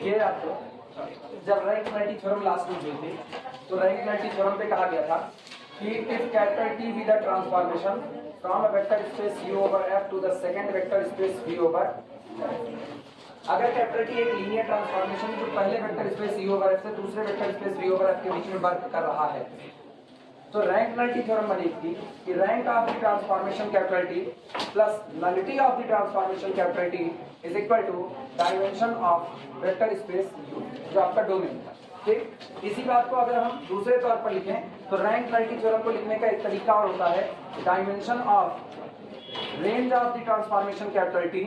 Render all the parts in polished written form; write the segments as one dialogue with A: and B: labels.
A: ये आपको जब रैंक नल्टी थ्योरम लास्ट में हुई थी तो रैंक नल्टी थ्योरम पे कहा गया था कि if capital T be the transformation from a vector space U over F to the second vector space V over, अगर कैपिटल T एक लीनियर ट्रांसफॉर्मेशन जो पहले vector space U over F से दूसरे vector space V over F के बीच में work कर रहा है तो रैंक नल्टी थ्योरम बनेगी कि rank of the transformation capital T plus nullity of the transformation capital T is equal to dimension of vector space U, जो आपका डोमेन था। ठीक, इसी बात को अगर हम दूसरे तौर पर लिखें तो रैंक नल्टी थ्योरम को लिखने का एक तरीका और होता है dimension of range of the transformation capital T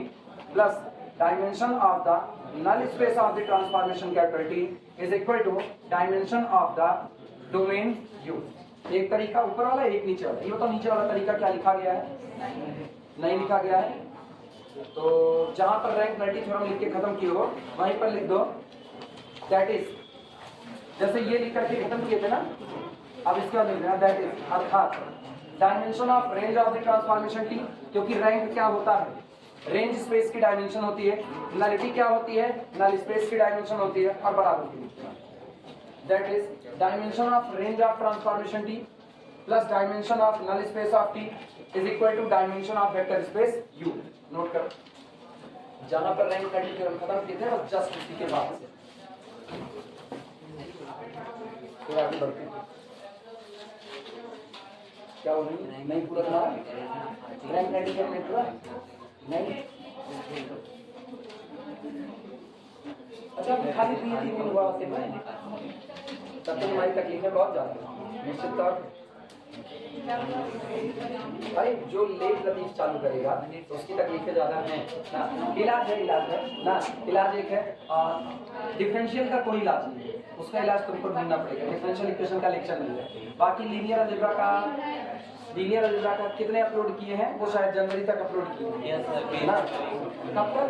A: plus dimension of the null space of the transformation capital T is equal to dimension of the domain U। एक तरीका ऊपर वाला, एक नीचे वाला। ये बताओ नीचे वाला तरीका क्या लिखा गया है? नहीं लिखा गया है। तो जहां पर रैंक नल्टी थ्योरम लिख के खत्म किए हो वहीं पर लिख दो दैट इज, जैसे ये लिख करके खत्म किए थे ना, अब इसके बाद लिख देना दैट इज, अर्थात dimension of range of the transformation T, क्योंकि रैंक क्या होता है? रेंज स्पेस की डायमेंशन होती है, नलिटी क्या होती है? नल स्पेस की डायमेंशन होती है, और बराबर की। That is dimension of range of transformation T plus dimension of null space of T is equal to dimension of vector space U। Note करो, जहां पर रैंक नल्टी थ्योरम खत्म किए थे बस जस्ट उसी के बाद से फिर आगे बढ़ते हैं। क्या हो रही नहीं पूरा था रैंक नल्टी थ्योरम नहीं पूरा नहीं। अच्छा खाली 3 दिन हुआ से में तब तो हमारी तकलीफें बहुत ज्यादा निश्चित तौर पर। भाई जो लेट लतीफ चालू करेगा तो उसकी तकलीफें ज्यादा हैं ना। इलाज है ना, इलाज एक है, और डिफरेंशियल का कोई इलाज नहीं है, उसका इलाज तुमको ढूंढना पड़ेगा। डिफरेंशियल इक्वेशन का लेक्चर नहीं है। बाकी लीनियर अलजेब्रा का कितने अपलोड किए हैं? वो शायद जनवरी तक अपलोड किए हैं ना। कब तक?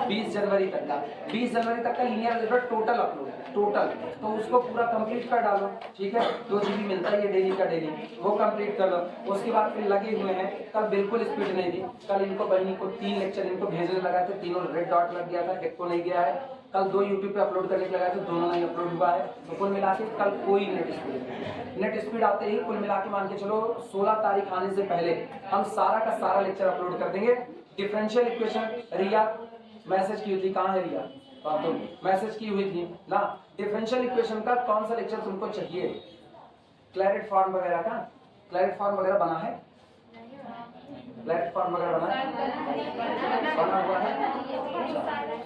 A: 20 जनवरी तक का। 20 जनवरी तक का लीनियर अलजेब्रा टोटल अपलोड है, टोटल। तो उसको पूरा कंप्लीट कर डालो, ठीक है। 2 GB मिलता है ये डेली का डेली, वो कंप्लीट कर लो। उसके बाद फिर लगे हुए हैं, कल बिल्कुल स्पीड नहीं दी। कल इनको बहनी को 3 लेक्चर इनको भेजने लगा थे, तीनों रेड डॉट लग गया था, एक को नहीं गया है। कल 2 YouTube पे अपलोड करने के लगाए थे, दोनों नहीं अपलोड हुआ है। तो कुल मिला के कल कोई नेट स्पीड आते ही कुल मिला के मान के चलो 16 तारीख आने से पहले हम सारा का सारा लेक्चर अपलोड कर देंगे। डिफरेंशियल इक्वेशन रिया मैसेज की हुई थी, कहाँ है रिया? तुम मैसेज की हुई थी ना। डिफरेंशियल इक्वेशन का कौन सा लेक्चर तुमको चाहिए? क्लैरिट फॉर्म वगैरह का? क्लैरिट फॉर्म वगैरह बना है? क्लैरिट फॉर्म वगैरह बना हुआ है।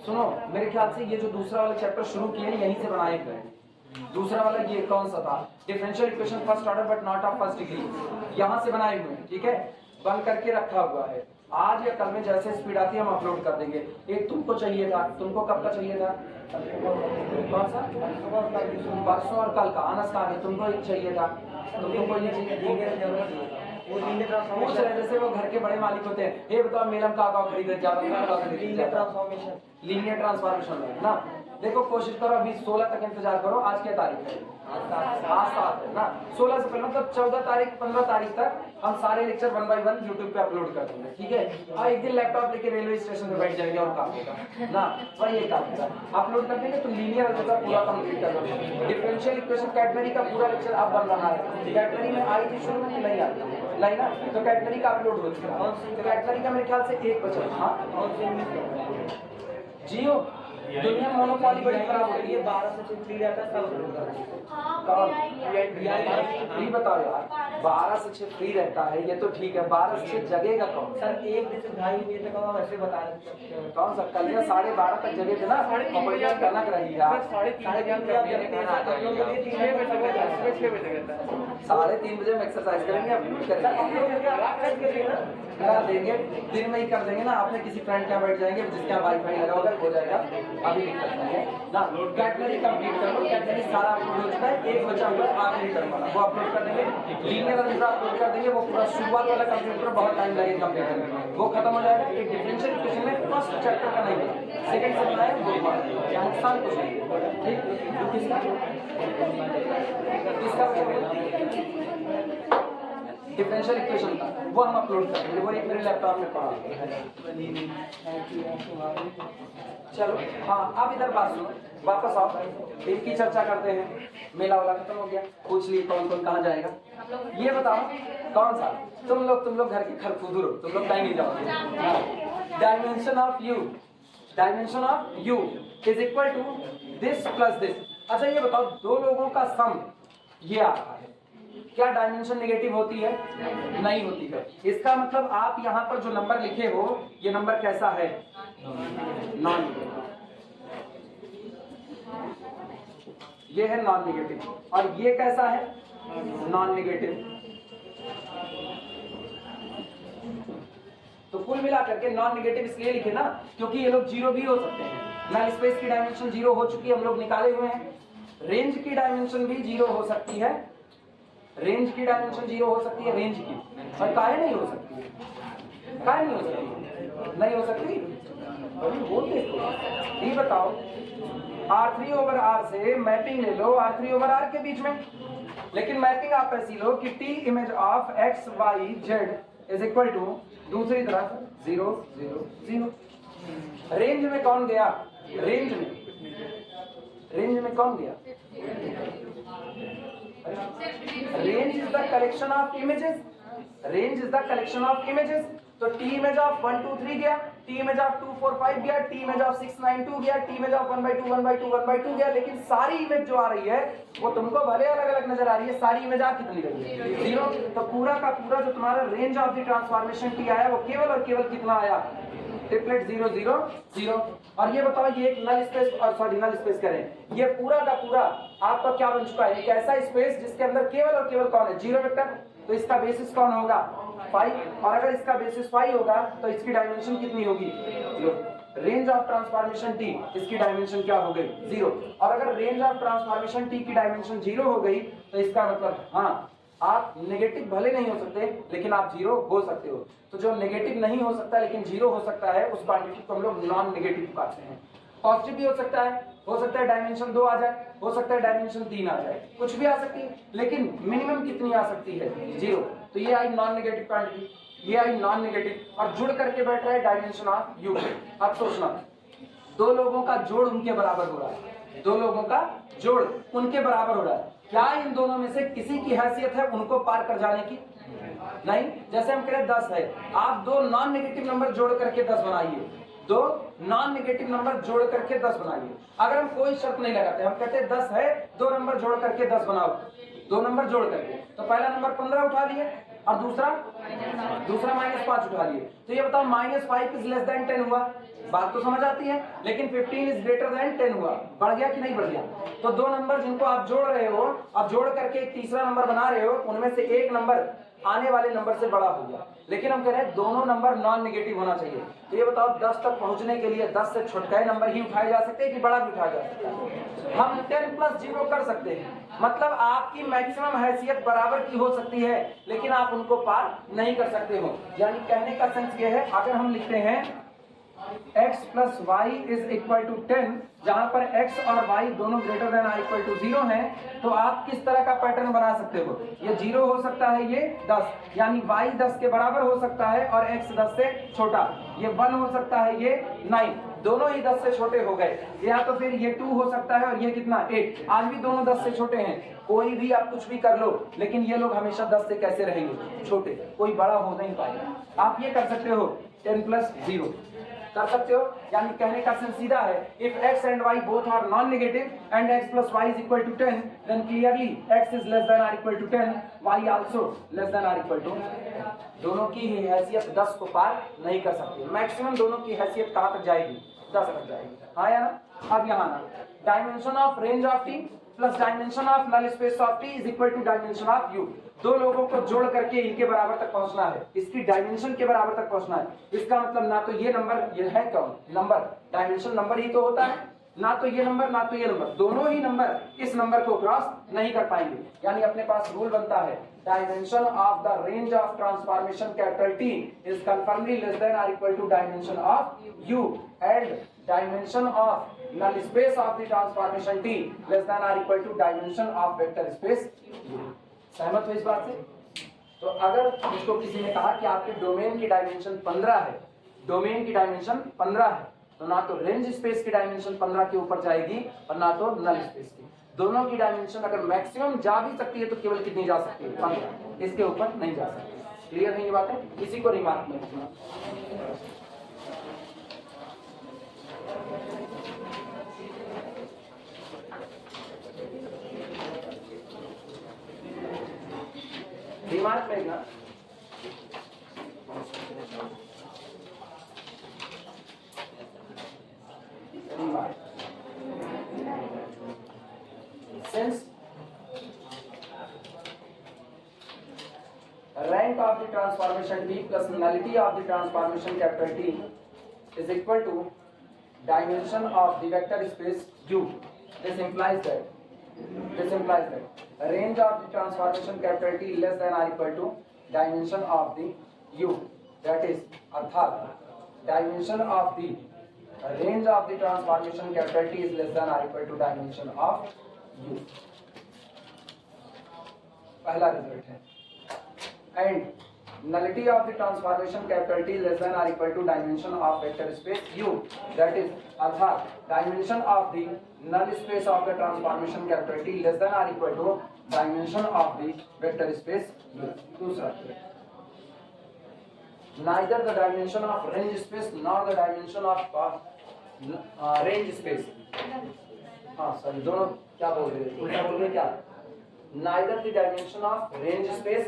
A: सुनो, मेरे ख्याल से ये जो दूसरा वाला चैप्टर शुरू किए यहीं से बनाए गए। दूसरा वाला ये कौन सा था? Differential equation first order but not of first degree, यहाँ से बनाए हुए हैं, ठीक है। बंद करके रखा हुआ है। आज या कल में जैसे स्पीड आती है हम अपलोड कर देंगे। एक तुमको चाहिए था, तुमको कब का चाहिए था? कौन सा? परसों और कल का। आनस का है, तुमको एक चाहिए था, तुमको कोई नहीं चाहिए। पूछ रहे जैसे वो घर के बड़े मालिक होते हैं, ये बताओ मेलम का खरीदे लीनियर ट्रांसफॉर्मेशन है ना। देखो कोशिश करो, अभी 16 तक इंतजार करो। आज क्या तारीख है? आज 7 है ना। 16 से पहले मतलब 14 तारीख 15 तारीख तक हम सारे लेक्चर 1 by 1 यूट्यूब पे अपलोड कर देंगे, ठीक है। और एक दिन लैपटॉप लेके रेलवे स्टेशन पे बैठ जाएंगे और काम होगा ना, वही एक काम होगा। अपलोड कर देंगे तो लीनियर अलजेब्रा पूरा कंप्लीट कर दो। डिफरेंशियल इक्वेशन कैटेगरी का पूरा लेक्चर अब बन रहा है। कैटेगरी में आई थी शुरू में, नहीं आई नहीं ना, तो कैटेगरी का अपलोड हो चुका है। कैटेगरी का मेरे ख्याल से 1 बचा। हाँ जियो दुनिया में मोनोपॉली बड़ी खराब होती है। 12 से फ्री रहता है सब फ्री। बताओ यार, 12 से 6 फ्री रहता है, ये तो ठीक है। 12 से 6 जगेगा कौन? सर 1 दिन से 2.5 बजे तक हम ऐसे बता रहे हैं। कौन सा? कल 12:30 तक जगे थे ना, कनक रही है। 3:30 बजे हम एक्सरसाइज करेंगे, अपलोड देंगे, दिन में ही कर देंगे ना। आपने किसी फ्रेंड के यहाँ बैठ जाएंगे जिसका वाईफाई लगा होगा, हो जाएगा। अभी दिक्कत नहीं है ना। कैटेगरी कंप्लीट कर लो, कैटेगरी सारा अपलोड हो चुका है। 1 बचा हुआ है आखिरी टर्म वाला, वो अपलोड कर देंगे। लीनियर अलजेब्रा अपलोड कर देंगे, वो पूरा शुरुआत वाला कंप्लीट करो, बहुत टाइम लगेगा कंप्लीट करने में, वो खत्म हो जाएगा। एक डिफरेंशियल इक्वेशन में फर्स्ट चैप्टर का नहीं है, सेकंड से बनाए वो क्या नुकसान कुछ नहीं, ठीक। तो किसका डिफरेंशियल इक्वेशन का, वो हम अपलोड करेंगे, वो एक मेरे लैपटॉप में पड़ा है। चलो हाँ, आप इधर बात सुनो, वापस आओ, एक की चर्चा करते हैं। मेला वाला खत्म हो गया, पूछ लिए कौन कौन कहाँ जाएगा। ये बताओ कौन सा, तुम लोग घर के खरखुदुर हो, तुम लोग कहीं नहीं जाओगे। Dimension of U is equal to this plus this. अच्छा ये बताओ, दो लोगों का सम ये आ रहा है, क्या डायमेंशन नेगेटिव होती है? नहीं होती है। इसका मतलब आप यहाँ पर जो नंबर लिखे हो, ये नंबर कैसा है? Non negative. ये है नॉन नेगेटिव, और ये कैसा है? Non negative. तो कुल मिलाकर के नॉन नेगेटिव इसलिए लिखे ना, क्योंकि ये लोग जीरो भी हो सकते हैं। नल स्पेस की डायमेंशन जीरो हो चुकी है, हम लोग निकाले हुए हैं। रेंज की डायमेंशन भी जीरो हो सकती है, रेंज की डायमेंशन जीरो हो सकती है, रेंज की। और काहे नहीं हो सकती है? काहे नहीं हो सकती? नहीं हो सकती, अभी बोलते इसको। ये बताओ, R3 ओवर R से मैपिंग ले लो R3 ओवर R के बीच में, लेकिन मैपिंग आप ऐसी लो कि T image of x y z is equal to दूसरी तरफ 0 0 0। रेंज में कौन गया? रेंज में कौन गया? Range is the collection of images, range is the collection of images. तो T इमेज ऑफ 1 2 3 गया, T इमेज ऑफ 2 4 5 गया, T इमेज ऑफ 6 9 2 गया, T image of 1 by 2 1 by 2 1 by 2 गया। लेकिन सारी इमेज जो आ रही है वो तुमको भले अलग अलग नजर आ रही है, सारी इमेज आ कितनी रही है? 0। तो पूरा का पूरा जो तुम्हारा range of the transformation T आया वो केवल और केवल कितना आया? ट्रिपलेट 0 0 0। और ये बताओ, ये एक null space, sorry null space करें, ये पूरा का पूरा आपका क्या बन चुका है? एक ऐसा स्पेस जिसके अंदर केवल और केवल कौन है? 0 वेक्टर। तो इसका बेसिस कौन होगा? 5। और अगर इसका बेसिस 5 होगा तो इसकी डायमेंशन कितनी होगी? 0। रेंज ऑफ ट्रांसफॉर्मेशन T, इसकी डायमेंशन क्या हो गई? 0। और अगर रेंज ऑफ ट्रांसफॉर्मेशन T की डायमेंशन 0 हो गई तो इसका मतलब हाँ, आप नेगेटिव भले नहीं हो सकते लेकिन आप जीरो हो सकते हो। तो जो नेगेटिव नहीं हो सकता लेकिन जीरो हो सकता है, उस क्वांटिटी को हम लोग नॉन नेगेटिव कहते हैं। पॉजिटिव भी हो सकता है डायमेंशन 2 आ जाए, हो सकता है डायमेंशन 3 आ जाए, कुछ भी आ सकती है, लेकिन मिनिमम कितनी आ सकती है? 0। तो ये आई नॉन नेगेटिव क्वांटिटी, ये आई नॉन नेगेटिव, और जुड़ करके बैठ रहा है डायमेंशन ऑफ यू। अब सोचना, दो लोगों का जोड़ उनके बराबर हो रहा है, दो लोगों का जोड़ उनके बराबर हो रहा है। क्या इन दोनों में से किसी की हैसियत है उनको पार कर जाने की? नहीं। जैसे हम कह रहे 10 है, आप दो नॉन नेगेटिव नंबर जोड़ करके 10 बनाइए, दो नॉन नेगेटिव नंबर जोड़ करके 10 बनाइए। अगर हम कोई शर्त नहीं लगाते, हम कहते हैं 10 है, दो नंबर जोड़ करके 10 बनाओ, दो नंबर जोड़ करके, तो पहला नंबर 15 उठा लिए और दूसरा -5 उठा लिए। तो ये बताओ -5 इज लेस देन 10 हुआ, बात तो समझ आती है। लेकिन 15 इज ग्रेटर देन 10 हुआ, बढ़ गया कि नहीं बढ़ गया? तो दो नंबर जिनको आप जोड़ रहे हो, आप जोड़ करके एक तीसरा नंबर बना रहे हो, उनमें से एक नंबर आने वाले नंबर से बड़ा हो गया। लेकिन हम कह रहे हैं दोनों नंबर नॉन नेगेटिव होना चाहिए। तो ये बताओ 10 तक पहुंचने के लिए 10 से छोटे नंबर ही उठाए जा सकते हैं कि बड़ा भी उठाया जा सकता है? हम 10 + 0 कर सकते हैं, मतलब आपकी मैक्सिमम हैसियत बराबर की हो सकती है लेकिन आप उनको पार नहीं कर सकते हो। यानी कहने का सेंस ये है, अगर हम लिखते हैं x + y is equal to 10, जहां पर x और y दोनों ग्रेटर देन और इक्वल टू 0 हैं, तो आप किस तरह का पैटर्न बना सकते हो? ये 0 हो सकता है, ये 10, यानी y 10 के बराबर हो सकता है और x 10 से छोटा। ये 1 हो सकता है, ये 9, दोनों ही 10 से छोटे हो गए। या तो फिर ये 2 हो सकता है और ये कितना 8, आज भी दोनों 10 से छोटे हैं। कोई भी आप कुछ भी कर लो, लेकिन ये लोग हमेशा 10 से कैसे रहेंगे? छोटे, कोई बड़ा हो नहीं पाएगा। आप ये कर सकते हो 10 + 0 कर सकते हो। यानी कहने का सेंस सीधा है, if x and y both are non-negative and x + y is equal to 10, then clearly x is less than or equal to 10, y also less than or equal to 10। दोनों की ही हैसियत 10 को पार नहीं कर सकती। मैक्सिमम दोनों की हैसियत कहाँ तक जाएगी? 10 तक जाएगी। हाँ या ना? अब यहाँ ना, dimension of range of T plus dimension of null space of T is equal to dimension of U। दो लोगों को जोड़ करके इनके बराबर तक पहुंचना है, इसकी डायमेंशन के बराबर तक पहुंचना है। इसका मतलब ना तो ये नंबर, ये है कौन नंबर? डायमेंशन नंबर ही तो होता है, ना तो ये नंबर ना तो ये नंबर, दोनों ही नंबर इस नंबर को क्रॉस नहीं कर पाएंगे। यानी अपने पास रूल बनता है, dimension of the range of transformation capital T is confirmly less than और equal to dimension of U and dimension of null space of the transformation T less than or equal to dimension of vector space U। सहमत हो इस बात से? तो अगर इसको किसी ने कहा कि आपके डोमेन की डायमेंशन 15 है, डोमेन की डायमेंशन 15 है, तो ना तो रेंज स्पेस की डायमेंशन 15 के ऊपर जाएगी और ना तो नल स्पेस की। दोनों की डायमेंशन अगर मैक्सिमम जा भी सकती है तो केवल कितनी जा सकती है? 15, इसके ऊपर नहीं जा सकती। क्लियर है ये बातें? इसी को रिमार्क में रखना। रिमार्क में ना since rank of the transformation D plus nullity of the transformation capital T is equal to dimension of the vector space U. This implies that range of the transformation capital T less than or equal to dimension of the U. That is, अर्थात dimension of the range of the transformation capital T is less than or equal to dimension of U. पहला result है। And nullity of the transformation capital T less than or equal to dimension of vector space U. That is, अर्थात dimension of the null space of the transformation capital T less than or equal to dimension of the vector space U. दूसरा, neither the dimension of range space nor the dimension of range space. हाँ sorry, दोनों क्या बोल रहे हैं? उल्टा बोल रहे हैं क्या? Neither the dimension of range space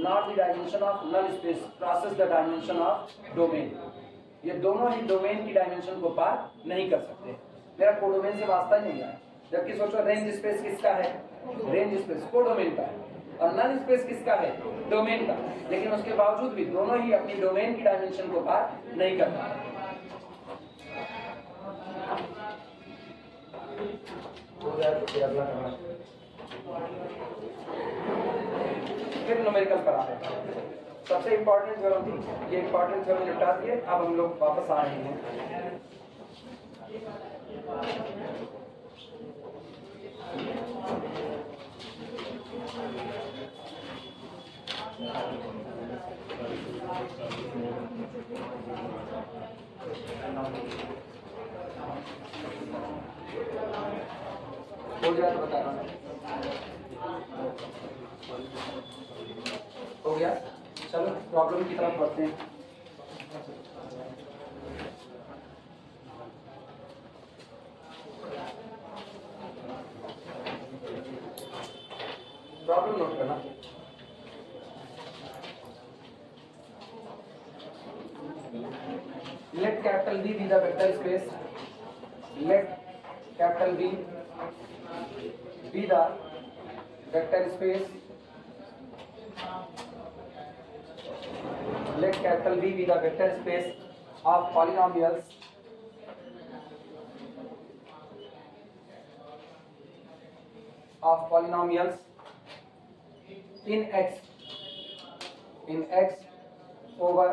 A: nor the dimension of null space crosses the dimension of domain. ये दोनों ही डोमेन की डायमेंशन को पार नहीं कर सकते। मेरा कोडोमेन से वास्ता ही नहीं है। जबकि सोचो रेंज स्पेस किसका है? रेंज स्पेस कोडोमेन का है, और नल स्पेस किसका है? डोमेन का। लेकिन उसके बावजूद भी दोनों ही अपनी डोमेन की डायमेंशन को पार नहीं कर पाते। फिर न्यूमेरिकल पर आते हैं। सबसे इंपॉर्टेंट थ्योरम थी, ये इंपॉर्टेंट थ्योरम निपटा दिए। अब हम लोग वापस आ रहे हैं। हो गया तो बताना। हो गया, चलो प्रॉब्लम की तरफ बढ़ते हैं। प्रॉब्लम नोट करना। Let capital V be the vector space. Let capital V be the vector space. Let capital V be the vector space of polynomials in X over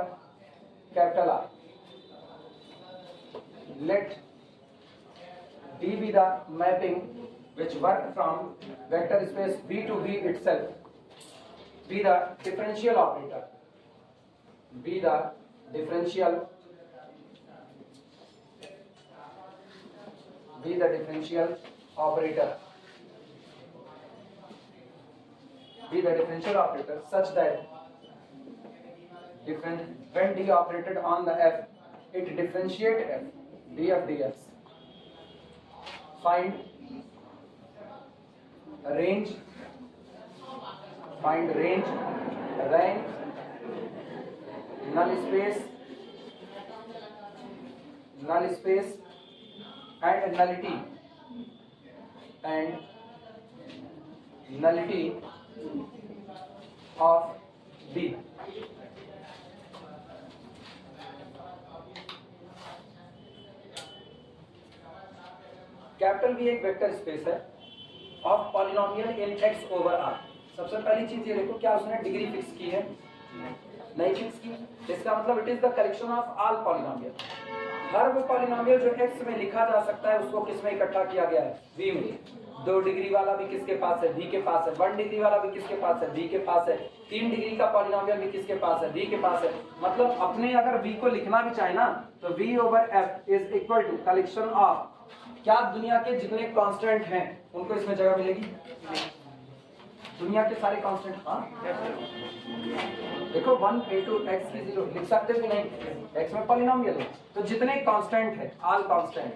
A: capital R. Let D be the mapping which work from vector space V to V itself. Be the differential operator. Be the differential operator. Be the differential operator such that when D operated on the F, it differentiate F. df dx. Find range, rank, null space and nullity of D. Capital V एक vector space है of polynomial in x over r। सबसे पहली चीज ये देखो, क्या उसने degree fix की है? नहीं फिक्स की। इसका मतलब it is the collection of all polynomial. हर वो पॉलिनोमियल जो x में लिखा जा सकता है उसको किस में इकट्ठा किया गया है? v में। 2 डिग्री वाला भी किसके पास है? v के पास है। 1 डिग्री वाला भी किसके पास है? v के पास है। 3 डिग्री का पॉलिनोमियल भी किसके पास है, v के पास है। मतलब अपने अगर v को लिखना भी चाहे ना तो v over f is equal to collection of, क्या दुनिया के जितने कांस्टेंट हैं उनको इसमें जगह मिलेगी, दुनिया के सारे कांस्टेंट। हाँ देखो 1 a2 x की 0 लिख सकते हो कि नहीं, x में पॉलिनोमियल है तो जितने कांस्टेंट है ऑल कांस्टेंट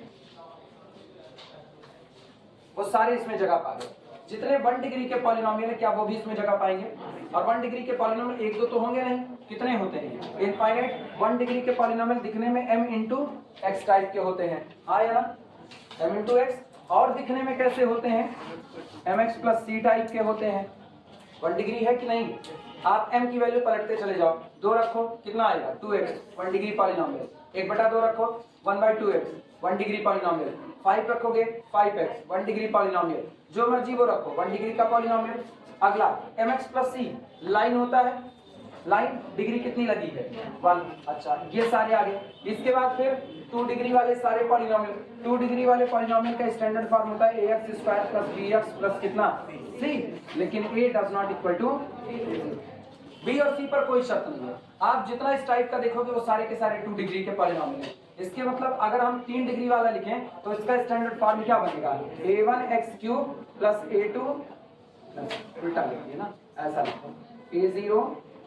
A: वो सारे इसमें जगह पा गए। जितने 1 डिग्री के पॉलिनोमियल है क्या वो भी इसमें जगह पाएंगे, और 1 डिग्री के पॉलिनोमियल एक दो तो होंगे नहीं, कितने होते हैं इनफाइनाइट। 1 डिग्री के पॉलिनोमियल दिखने में m इंटू एक्स टाइप के होते हैं, हाँ या ना, m इंटू एक्स, और दिखने में कैसे होते हैं mx प्लस c टाइप के होते हैं। 1 डिग्री है कि नहीं, आप m की वैल्यू पलटते चले जाओ, 2 रखो कितना आएगा 2x 1 डिग्री पॉलिनोमियल, 1/2 रखो 1/2x 1 डिग्री पॉलिनोमियल, 5 रखोगे 5x 1 डिग्री पॉलिनोमियल, जो मर्जी वो रखो 1 डिग्री का पॉलिनोमियल। अगला mx प्लस c लाइन होता है, लाइन डिग्री कितनी लगी है 1, अच्छा ये सारे आ गए। इसके बाद फिर 2 डिग्री वाले सारे पॉलिनोमियल, 2 डिग्री वाले पॉलिनोमियल का स्टैंडर्ड फॉर्म होता है ax square plus bx plus कितना c, लेकिन a does not equal to b और c पर कोई शर्त नहीं है। आप जितना इस टाइप का देखोगे वो सारे के सारे 2 डिग्री के पॉलिनोमियल हैं। इसके मतलब अगर हम 3 डिग्री वाला लिखें तो इसका स्टैंडर्ड फॉर्म क्या बनेगा a1x³ प्लस a2, उल्टा लिखिए ना, ऐसा लिखो a0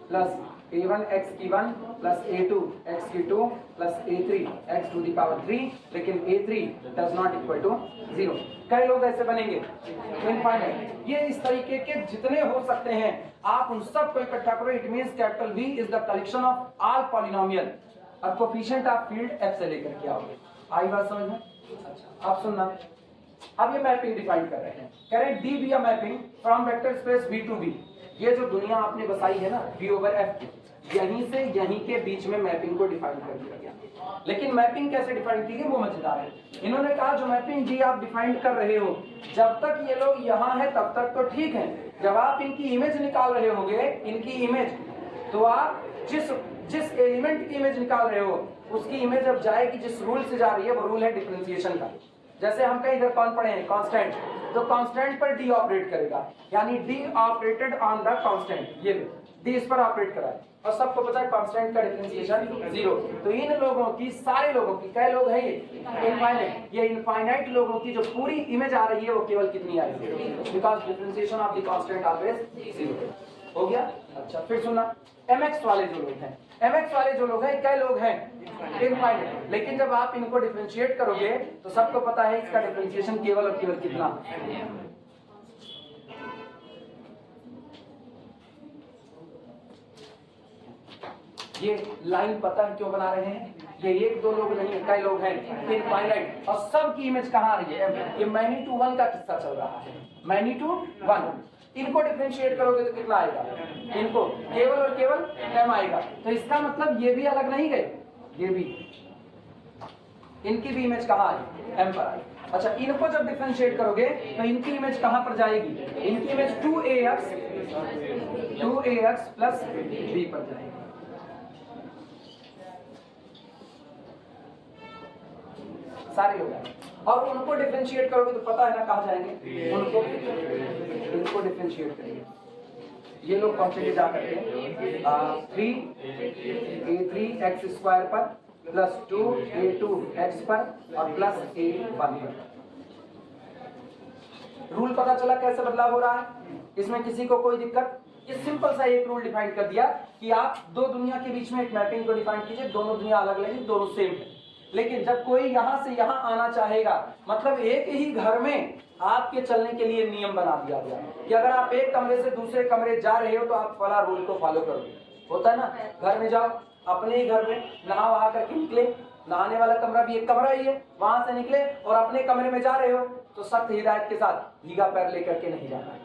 A: plus a1x1 plus a2x2 plus a3x to the power 3, लेकिन a3 does not equal to 0। कई लोग ऐसे बनेंगे इनफाइनाइट। ये इस तरीके के जितने हो सकते हैं आप उन सब को इकट्ठा करो, it means capital V is the collection of all polynomial, और कोफिशिएंट आप फील्ड f से लेकर के आओगे। आई बात समझ में? अच्छा आप सुनना, अब ये मैपिंग डिफाइन कर रहे हैं, कह रहे हैं D be a mapping from vector space V to V। ये जो दुनिया आपने बसाई है ना V ओवर F की, यहीं से यहीं के बीच में मैपिंग को डिफाइन कर दिया गया। लेकिन मैपिंग कैसे डिफाइन की गई वो मजेदार है। इन्होंने कहा जो मैपिंग D आप डिफाइन कर रहे हो, जब तक ये लोग यहाँ है तब तक तो ठीक है, जब आप इनकी इमेज निकाल रहे होगे, इनकी इमेज, तो आप जिस एलिमेंट की इमेज निकाल रहे हो उसकी इमेज अब जाएगी जिस रूल से जा रही है, वो रूल है डिफरेंशिएशन का। जैसे हम कहीं इधर कौन पढ़े हैं कांस्टेंट, तो कांस्टेंट पर डी ऑपरेट करेगा, यानी D operated on the constant, ये डी इस पर ऑपरेट करा है, और सबको पता है कांस्टेंट का डिफरेंशिएशन 0। तो इन लोगों की, सारे लोगों की, कई लोग हैं ये इनफाइनाइट, ये इनफाइनाइट लोगों की जो पूरी इमेज आ रही है वो केवल कितनी आ रही है, because differentiation of the constant always 0 हो गया। अच्छा फिर सुनना, mx वाले जो लोग हैं, mx वाले जो लोग हैं, कई लोग हैं इनफाइनाइट, लेकिन जब आप इनको डिफरेंशिएट करोगे तो सबको पता है इसका डिफरेंशिएशन केवल और केवल कितना, ये लाइन पता है क्यों बना रहे हैं, ये एक दो लोग नहीं है, कई लोग हैं इनफाइनाइट, और सबकी इमेज कहाँ आ रही है, ये मैनी टू 1 का किस्सा चल रहा है, मैनी टू 1। इनको डिफरेंशिएट करोगे तो कितना आएगा, इनको केवल और केवल m आएगा, तो इसका मतलब ये भी अलग नहीं गए, ये भी, इनकी भी इमेज कहाँ आई, m पर आई। अच्छा इनको जब डिफरेंशिएट करोगे तो इनकी इमेज कहाँ पर जाएगी, इनकी इमेज 2ax प्लस b पर जाएगी। सारे लोग हैं, और उनको डिफरेंशिएट करोगे तो पता है ना कहाँ जाएंगे, उनको, इनको डिफरेंशिएट करेंगे, ये लोग पहुंचेंगे जा करके 3a3x स्क्वायर पर प्लस 2a2x पर और प्लस a1 पर। रूल पता चला कैसे बदलाव हो रहा है, इसमें किसी को कोई दिक्कत, ये सिंपल सा एक रूल डिफाइन कर दिया कि आप दो दुनिया के बीच में एक मैपिंग को डिफाइन कीजिए, दोनों दुनिया अलग अलग है, दोनों सेम है, लेकिन जब कोई यहां से यहां आना चाहेगा, मतलब एक ही घर में आपके चलने के लिए नियम बना दिया गया कि अगर आप एक कमरे से दूसरे कमरे जा रहे हो तो आप फला रूल को फॉलो करोगे। होता है ना, घर में जाओ, अपने ही घर में नहा वहा करके निकले, नहाने वाला कमरा भी एक कमरा ही है, वहां से निकले और अपने कमरे में जा रहे हो तो सख्त हिदायत के साथ भीगा पैर लेकर के नहीं जाना है,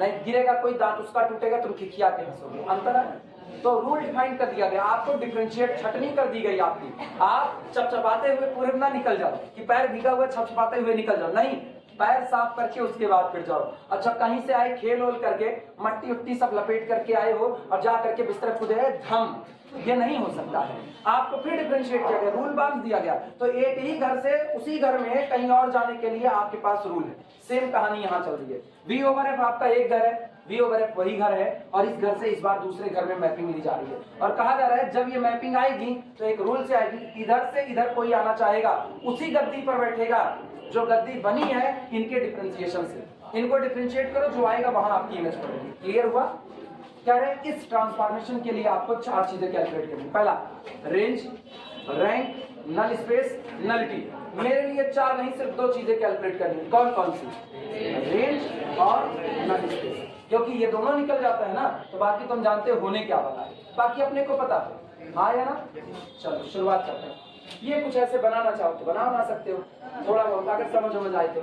A: नहीं गिरेगा कोई दांत उसका टूटेगा, तुम खिखिया के हंसोगे, अंतर है। तो रूल डिफाइन कर दिया गया, आपको डिफरेंशिएट छटनी कर दी गई आपकी, आप चपचपाते हुए पूरे ना निकल जाओ कि पैर भीगा हुआ छपछपाते हुए निकल जाओ, नहीं, पैर साफ करके उसके बाद फिर जाओ। अच्छा कहीं से आए खेल ओल करके, मट्टी उट्टी सब लपेट करके आए हो और जा करके बिस्तर कूदे धम, ये नहीं हो सकता है, आपको फिर डिफरेंशिएट किया गया, रूल बांध दिया गया। तो एक ही घर से उसी घर में कहीं और जाने के लिए आपके पास रूल है, सेम कहानी यहाँ चल रही है। V ओवर F आपका एक घर है, V ओवर F वही घर है और इस घर से इस बार दूसरे घर में मैपिंग ली जा रही है और कहा जा रहा है जब ये मैपिंग आएगी तो एक रूल से आएगी, इधर से इधर कोई आना चाहेगा उसी गद्दी पर बैठेगा जो गद्दी बनी है इनके डिफरेंशिएशन से। इनको डिफरेंशिएट करो, जो आएगा वहां आपकी इमेज पड़ेगी। क्लियर हुआ? क्या रहे, इस ट्रांसफॉर्मेशन के लिए आपको 4 चीजें कैलकुलेट करनी। पहला range, rank, null space, nullity. मेरे लिए 4 नहीं सिर्फ 2 चीजें कैलकुलेट करनी है। कौन कौन सी? रेंज और नल स्पेस, क्योंकि ये दोनों निकल जाता है ना तो बाकी तुम जानते हो होने क्या वाला है, बाकी अपने को पता है। हाँ या ना? चलो शुरुआत करते हैं। ये कुछ ऐसे बनाना चाहो तो बना सकते हो, थोड़ा बहुत अगर समझ आए तो।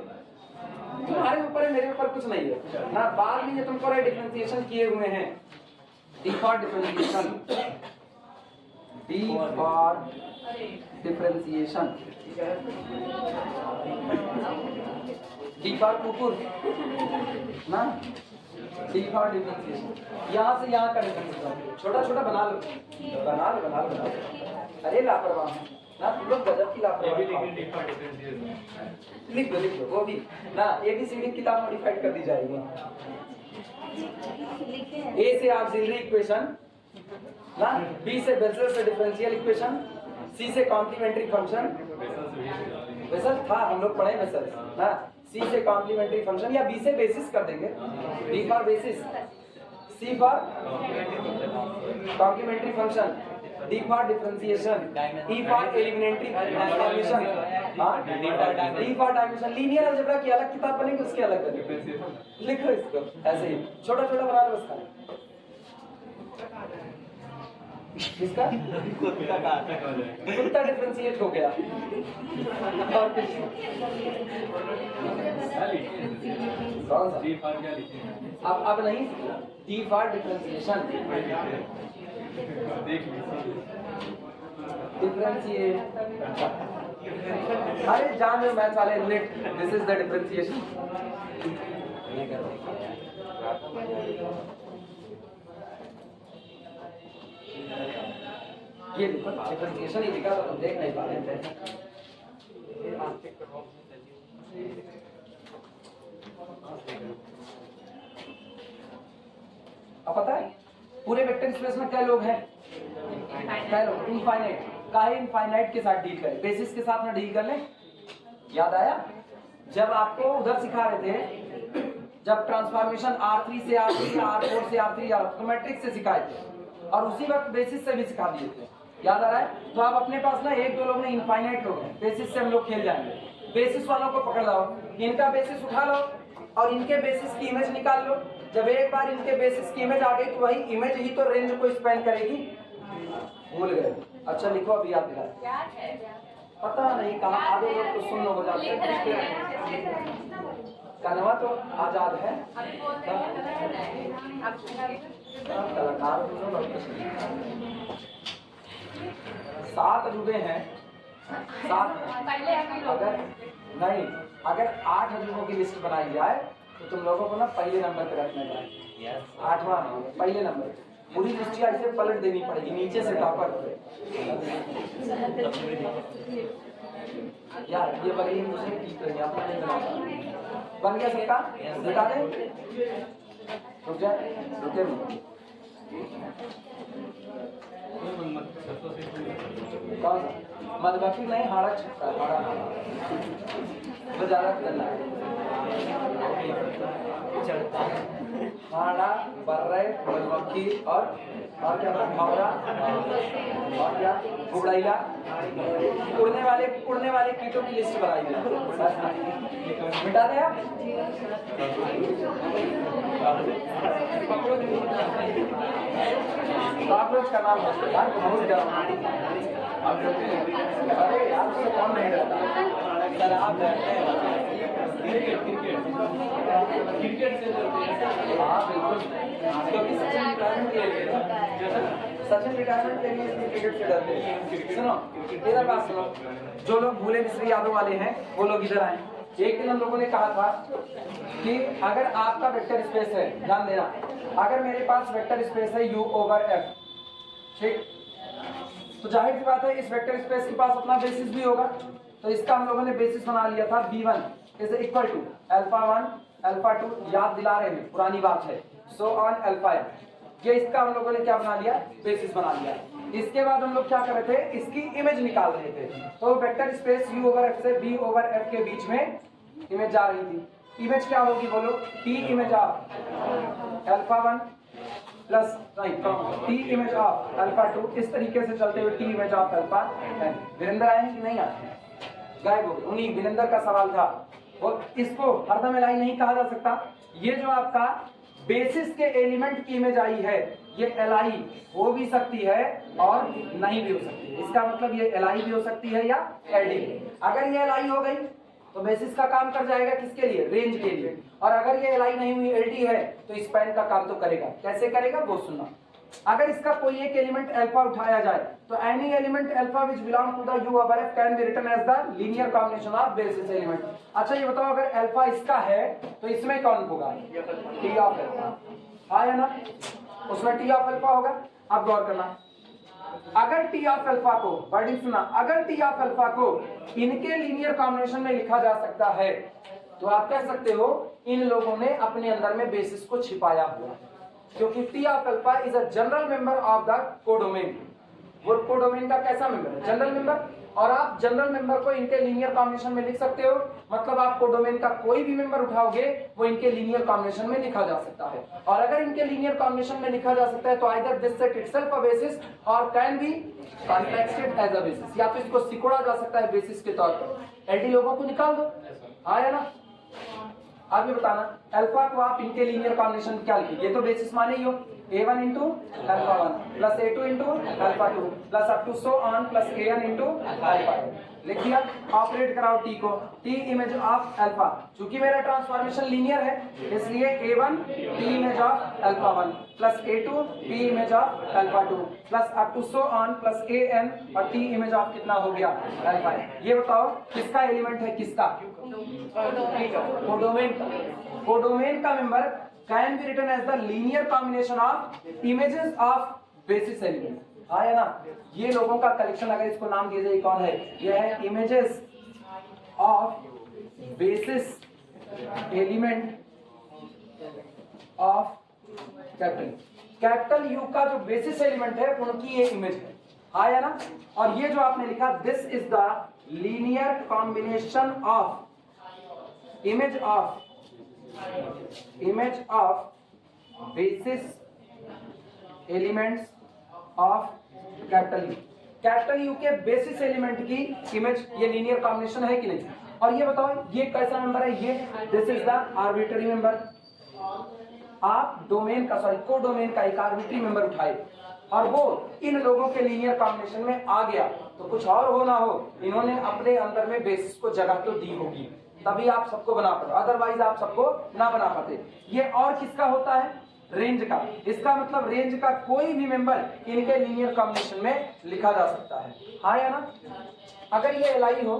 A: तुम्हारे ऊपर है, मेरे ऊपर कुछ नहीं है ना। बाद में ये तुम पूरे डिफरेंशिएशन किए हुए हैं, D for differentiation, D for differentiation, D for कुकुर ना, डी फॉर डिफरेंशिएशन। यहाँ से यहाँ का डिफरेंशिएशन छोटा छोटा बना लो। अरे लापरवाह ना तुम लोग, गजब की लापरवाही। लिख दो वो भी ना, ABCD किताब मॉडिफाइड कर दी जाएगी। A से ऑक्सिलरी इक्वेशन ना, B से बेसल से डिफरेंशियल इक्वेशन, C से कॉम्प्लीमेंट्री फंक्शन, बेसल था हम लोग पढ़े बेसल ना, C से कॉम्प्लीमेंट्री फंक्शन या B से बेसिस कर देंगे, B for basis, C for complementary function, D for differentiation, E for elementary transformation, D for dimension. Linear algebra की अलग किताब बनेगी, उसके अलग बनेगी। लिखो इसको ऐसे ही छोटा छोटा बना लो उसका। किसका? कुत्ता डिफरेंशिएट हो गया और कुछ कौन सा? अब नहीं, D फॉर डिफरेंशिएशन, डिफरेंशिएट। अरे जान लो मैथ्स वाले, let this is the differentiation. ये देखो डिफरेंशिएशन ही लिखा था, तुम देख नहीं पा रहे थे। अब पता है पूरे वेक्टर स्पेस में क्या लोग हैं? क्या लोग? इनफाइनाइट। काहे इनफाइनाइट के साथ डील करें, बेसिस के साथ ना डील कर लें। याद आया जब आपको उधर सिखा रहे थे, जब ट्रांसफॉर्मेशन R3 से R3, R4 से R3, तो मैट्रिक्स से सिखाए थे और उसी वक्त बेसिस से भी सिखा दिए थे। याद आ रहा है? तो आप अपने पास ना 1-2 लोग ने इनफाइनाइट लोग हैं, बेसिस से हम लोग खेल जाएंगे। बेसिस वालों को पकड़ लाओ, इनका बेसिस उठा लो और इनके बेसिस की इमेज निकाल लो। जब एक बार इनके बेसिस की इमेज आ गई तो वही इमेज ही तो रेंज को स्पैन करेगी। भूल गए? अच्छा लिखो, अभी याद दिला। पता नहीं कहाँ आधे लोग तो सुन लो हो जाते हैं। कनवा तो आजाद है, कलाकार 7 अजूबे हैं, 7। अगर नहीं, अगर 8 अजूबों की लिस्ट बनाई जाए तो तुम लोगों को ना पहले नंबर पे रखना चाहिए। 8वां पहले नंबर। पूरी लिस्ट ऐसे पलट देनी पड़ेगी नीचे से टॉपर। यार ये बड़ी मुझे ठीक है, आपने नहीं बनाया। बन गया सबका? बता दें, रुक जा, रुके कौन मधुमक्खी नहीं, हाड़ा छिपता, हाड़ा ज्यादा करना है। हाड़ा, बर्रे, मधुमक्खी और क्या था? भौरा और क्या? गुड़ैला। उड़ने वाले कीटों की लिस्ट बनाई है। मिटा दे आप। कॉकरोच का नाम अरे यार उससे कौन नहीं रहता? सर आप क्रिकेट से हाँ बिल्कुल, क्योंकि सचिन रिटायरमेंट के लिए क्रिकेट से डरते हैं। सुनो इधर बात सुनो, जो लोग भूले मिश्री यादव वाले हैं वो लोग इधर आए। एक दिन हम लोगों ने कहा था कि अगर आपका वेक्टर स्पेस है, ध्यान देना, अगर मेरे पास वेक्टर स्पेस है U ओवर F, ठीक, तो जाहिर सी बात है इस वेक्टर स्पेस के पास अपना बेसिस भी होगा। तो इसका हम लोगों ने बेसिस बना लिया था B1 is equal to alpha 1 alpha 2। याद दिला रहे हैं, पुरानी बात है, सो ऑन अल्फा एन। ये इसका हम लोगों ने क्या बना लिया, बेसिस बना लिया। इसके बाद हम लोग क्या कर रहे थे, इसकी इमेज निकाल रहे थे। तो vector space u over f से b ओवर f के बीच में इमेज जा रही थी। इमेज क्या होगी बोलो, t image of alpha 1 plus t image of alpha 2। इस तरीके से चलते हुए t image of alpha n। Virendra आए हैं कि नहीं आए हैं, गायब हो गए। उन्हीं वीरेंद्र का सवाल था। और इसको हरदम एलाई नहीं कहा जा सकता। ये जो आपका बेसिस के एलिमेंट की इमेज आई है, ये एलाई हो भी सकती है और नहीं भी हो सकती है। इसका मतलब ये एलाई भी हो सकती है या एलडी। अगर ये एलाई हो गई तो बेसिस का काम कर जाएगा किसके लिए, रेंज के लिए। और अगर ये एलाई नहीं हुई, एलडी है, तो स्पैन का काम तो करेगा। कैसे करेगा वो सुनना। अगर इसका कोई एक एलिमेंट अल्फा उठाया जाए तो any element alpha which belong to the u over f can be written as the linear combination of basis element. अच्छा ये बताओ, अगर अल्फा इसका है तो इसमें कौन होगा, t ऑफ अल्फा। आया ना, उसमें t ऑफ अल्फा होगा। अब गौर करना, अगर t ऑफ अल्फा को, वर्डिंग सुना, अगर t ऑफ अल्फा को इनके लीनियर कॉम्बिनेशन में लिखा जा सकता है तो आप कह सकते हो इन लोगों ने अपने अंदर में बेसिस को छिपाया हुआ है। क्योंकि t of alpha is a general member of the codomain. वो कोडोमेन का कैसा मेंबर है, जनरल मेंबर। और आप जनरल मेंबर को इनके लीनियर कॉम्बिनेशन में लिख सकते हो। मतलब आप कोडोमेन का कोई भी मेंबर उठाओगे वो इनके लीनियर कॉम्बिनेशन में लिखा जा सकता है। और अगर इनके लीनियर कॉम्बिनेशन में लिखा जा सकता है तो either this set itself a basis और can be contexted as a basis. या तो इसको सिकोड़ा जा सकता है बेसिस के तौर पर। एलडी लोगों को निकाल दो, आया ना। अब ये बताना, अल्फा को आप इनके लीनियर कॉम्बिनेशन क्या लिखेंगे, ये तो बेसिस माने ही हो, a1 into alpha 1 plus a2 into alpha 2 plus up to so on plus an into alpha. लिख दिया। ऑपरेट कराओ t को, t इमेज ऑफ अल्फा। चूंकि मेरा ट्रांसफॉर्मेशन लीनियर है इसलिए a1 t image of alpha 1 plus a2 t image of alpha 2 plus up to so on plus an और t image of कितना हो गया, अल्फा। ये बताओ किसका एलिमेंट है, किसका, कोडोमेन का। कोडोमेन का member can be written as the linear combination of images of basis element. हाँ है ना। ये लोगों का कलेक्शन अगर इसको नाम दिया जाए कौन है, ये है images of basis element of capital you का जो बेसिस एलिमेंट है उनकी ये इमेज है। हाँ है ना। और ये जो आपने लिखा, this is the linear combination of image of basis elements of capital U। Capital you के बेसिस एलिमेंट की इमेज, ये लीनियर कॉम्बिनेशन है कि नहीं। और ये बताओ ये कैसा मेंबर है, ये this is the arbitrary member. आप डोमेन का, सॉरी कोडोमेन का एक आर्बिट्ररी मेंबर उठाए और वो इन लोगों के लीनियर कॉम्बिनेशन में आ गया तो कुछ और हो ना हो, इन्होंने अपने अंदर में बेसिस को जगह तो दी होगी, तभी आप सबको बना पाते, अदरवाइज आप सबको ना बना पाते। ये और किसका होता है, रेंज का। इसका मतलब रेंज का कोई भी मेंबर इनके लीनियर कॉम्बिनेशन में लिखा जा सकता है। हाँ या ना। अगर ये एलआई हो,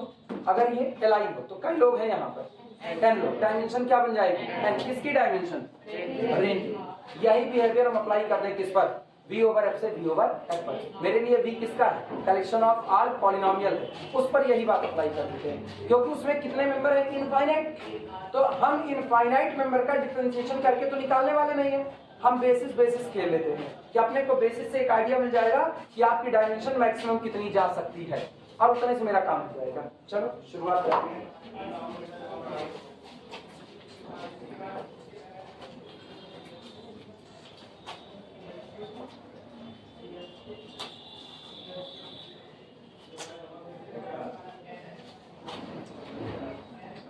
A: अगर ये एलआई हो तो कई लोग हैं यहाँ पर, 10 लोग। डायमेंशन क्या बन जाएगी, 10। किसकी डायमेंशन, रेंज। यही बिहेवियर हम अप्लाई करते हैं किस पर, v ओवर f से v ओवर f पर। मेरे लिए v किसका है, कलेक्शन ऑफ ऑल पॉलिनोमियल है, उस पर यही बात अप्लाई कर देते हैं। क्योंकि उसमें कितने मेंबर है, इनफाइनाइट। तो हम इनफाइनाइट मेंबर का डिफरेंशिएशन करके तो निकालने वाले नहीं है, हम बेसिस खेल लेते हैं कि अपने को बेसिस से एक आइडिया मिल जाएगा कि आपकी डायमेंशन मैक्सिमम कितनी जा सकती है, और उतने से मेरा काम हो जाएगा। चलो शुरुआत करते हैं।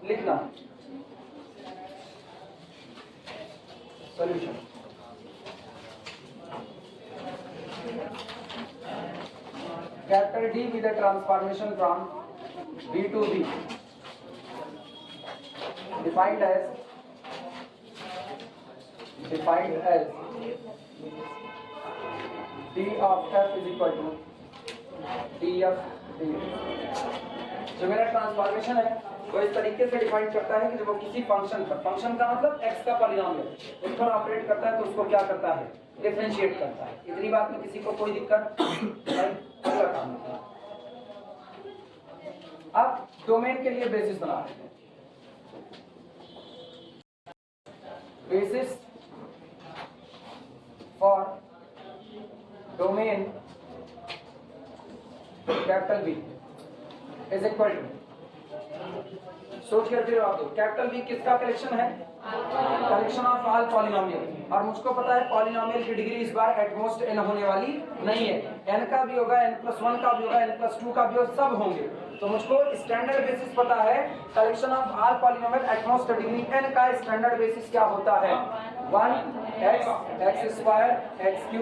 A: लिखना solution. Capital D with a transformation from B to B defined as D of f is equal to D of D। जो मेरा ट्रांसफॉर्मेशन है वो इस तरीके से डिफाइन करता है कि जब वो किसी फंक्शन पर, फंक्शन का मतलब x का पॉलिनोमियल, उस पर ऑपरेट करता है तो उसको क्या करता है, डिफरेंशिएट करता है। इतनी बात में किसी को कोई दिक्कत नहीं, अगला काम है। अब डोमेन के लिए बेसिस बना रहे हैं। Basis domain capital V is equal to, सोच करके जवाब दो, कैपिटल V किसका कलेक्शन है? Collection of all polynomial. और मुझको पता है पॉलिनोमियल की डिग्री इस बार एटमोस्ट n होने वाली नहीं है, n का भी होगा, n+1 का भी होगा, n+2 का भी होगा, सब होंगे। तो मुझको स्टैंडर्ड बेसिस पता है, collection of all polynomial at most degree n का स्टैंडर्ड बेसिस क्या होता है? 1x, x² x³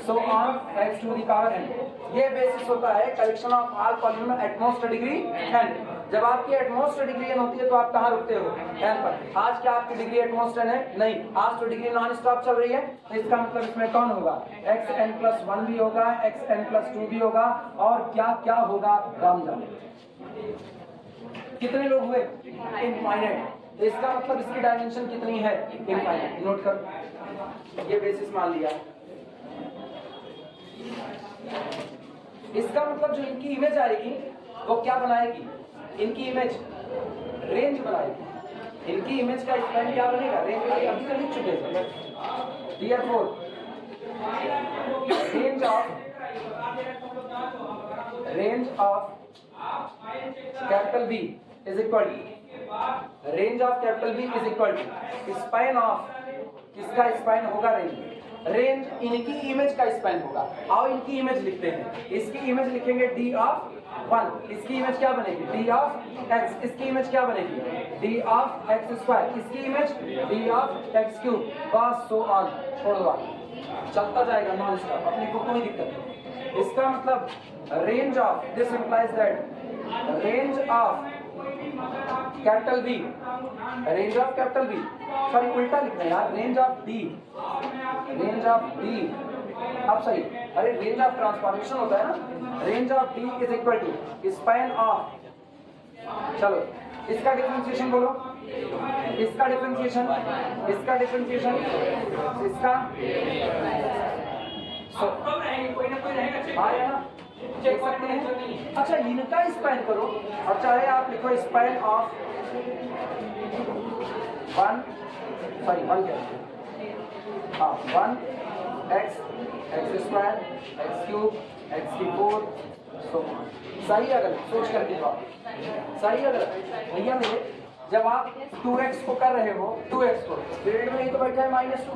A: so on x to the power n। ये बेसिस होता है collection of all polynomial at most degree n। जब आपकी एटमोस्ट डिग्री n होती है तो आप कहाँ रुकते हो? n पर। आज क्या आपकी डिग्री एटमोस्ट n है? नहीं, आज तो डिग्री नॉन स्टॉप चल रही है। तो इसका मतलब इसमें कौन होगा? xn+1 भी होगा, xn+2 भी होगा, और क्या क्या होगा राम जाने। कितने लोग हुए? इनफाइनाइट। तो इसका मतलब इसकी डायमेंशन कितनी है? इनफाइनाइट। नोट कर, ये बेसिस मान लिया। इसका मतलब जो इनकी इमेज आएगी वो क्या बनाएगी? इनकी इमेज रेंज बनाएगी। इनकी इमेज का स्पैन क्या बनेगा? रेंज बनेगा। अभी तो लिख चुके हैं। Therefore, range of capital V is equal to, range of capital V is equal to span of, किसका स्पैन होगा? रेंज इनकी इमेज का स्पैन होगा। आओ इनकी इमेज लिखते हैं। इसकी इमेज लिखेंगे d(1), इसकी इमेज क्या बनेगी? d(x), इसकी इमेज क्या बनेगी? d(x²), इसकी इमेज d(x³), बस सो ऑन, छोड़ दो, चलता जाएगा नॉन स्टॉप, अपने को कोई दिक्कत नहीं। इसका मतलब range of, this implies that range of capital V, range of capital V, sorry उल्टा लिख रहे हैं यार, range of D, range of D, अब सही, अरे रेंज ऑफ ट्रांसफॉर्मेशन होता है ना, range of D is equal to span of, चलो इसका डिफरेंशिएशन बोलो, इसका डिफरेंशिएशन, इसका डिफरेंशिएशन, इसका आया ना, देख सकते हैं। अच्छा इनका स्पैन करो, और चाहे आप लिखो span of 1 x, x² x³ x⁴ सही है गलत? सोच करके जवाब, सही है गलत? भैया मेरे, जब आप 2x को कर रहे हो, 2x को फील्ड में ही तो बैठा है -2,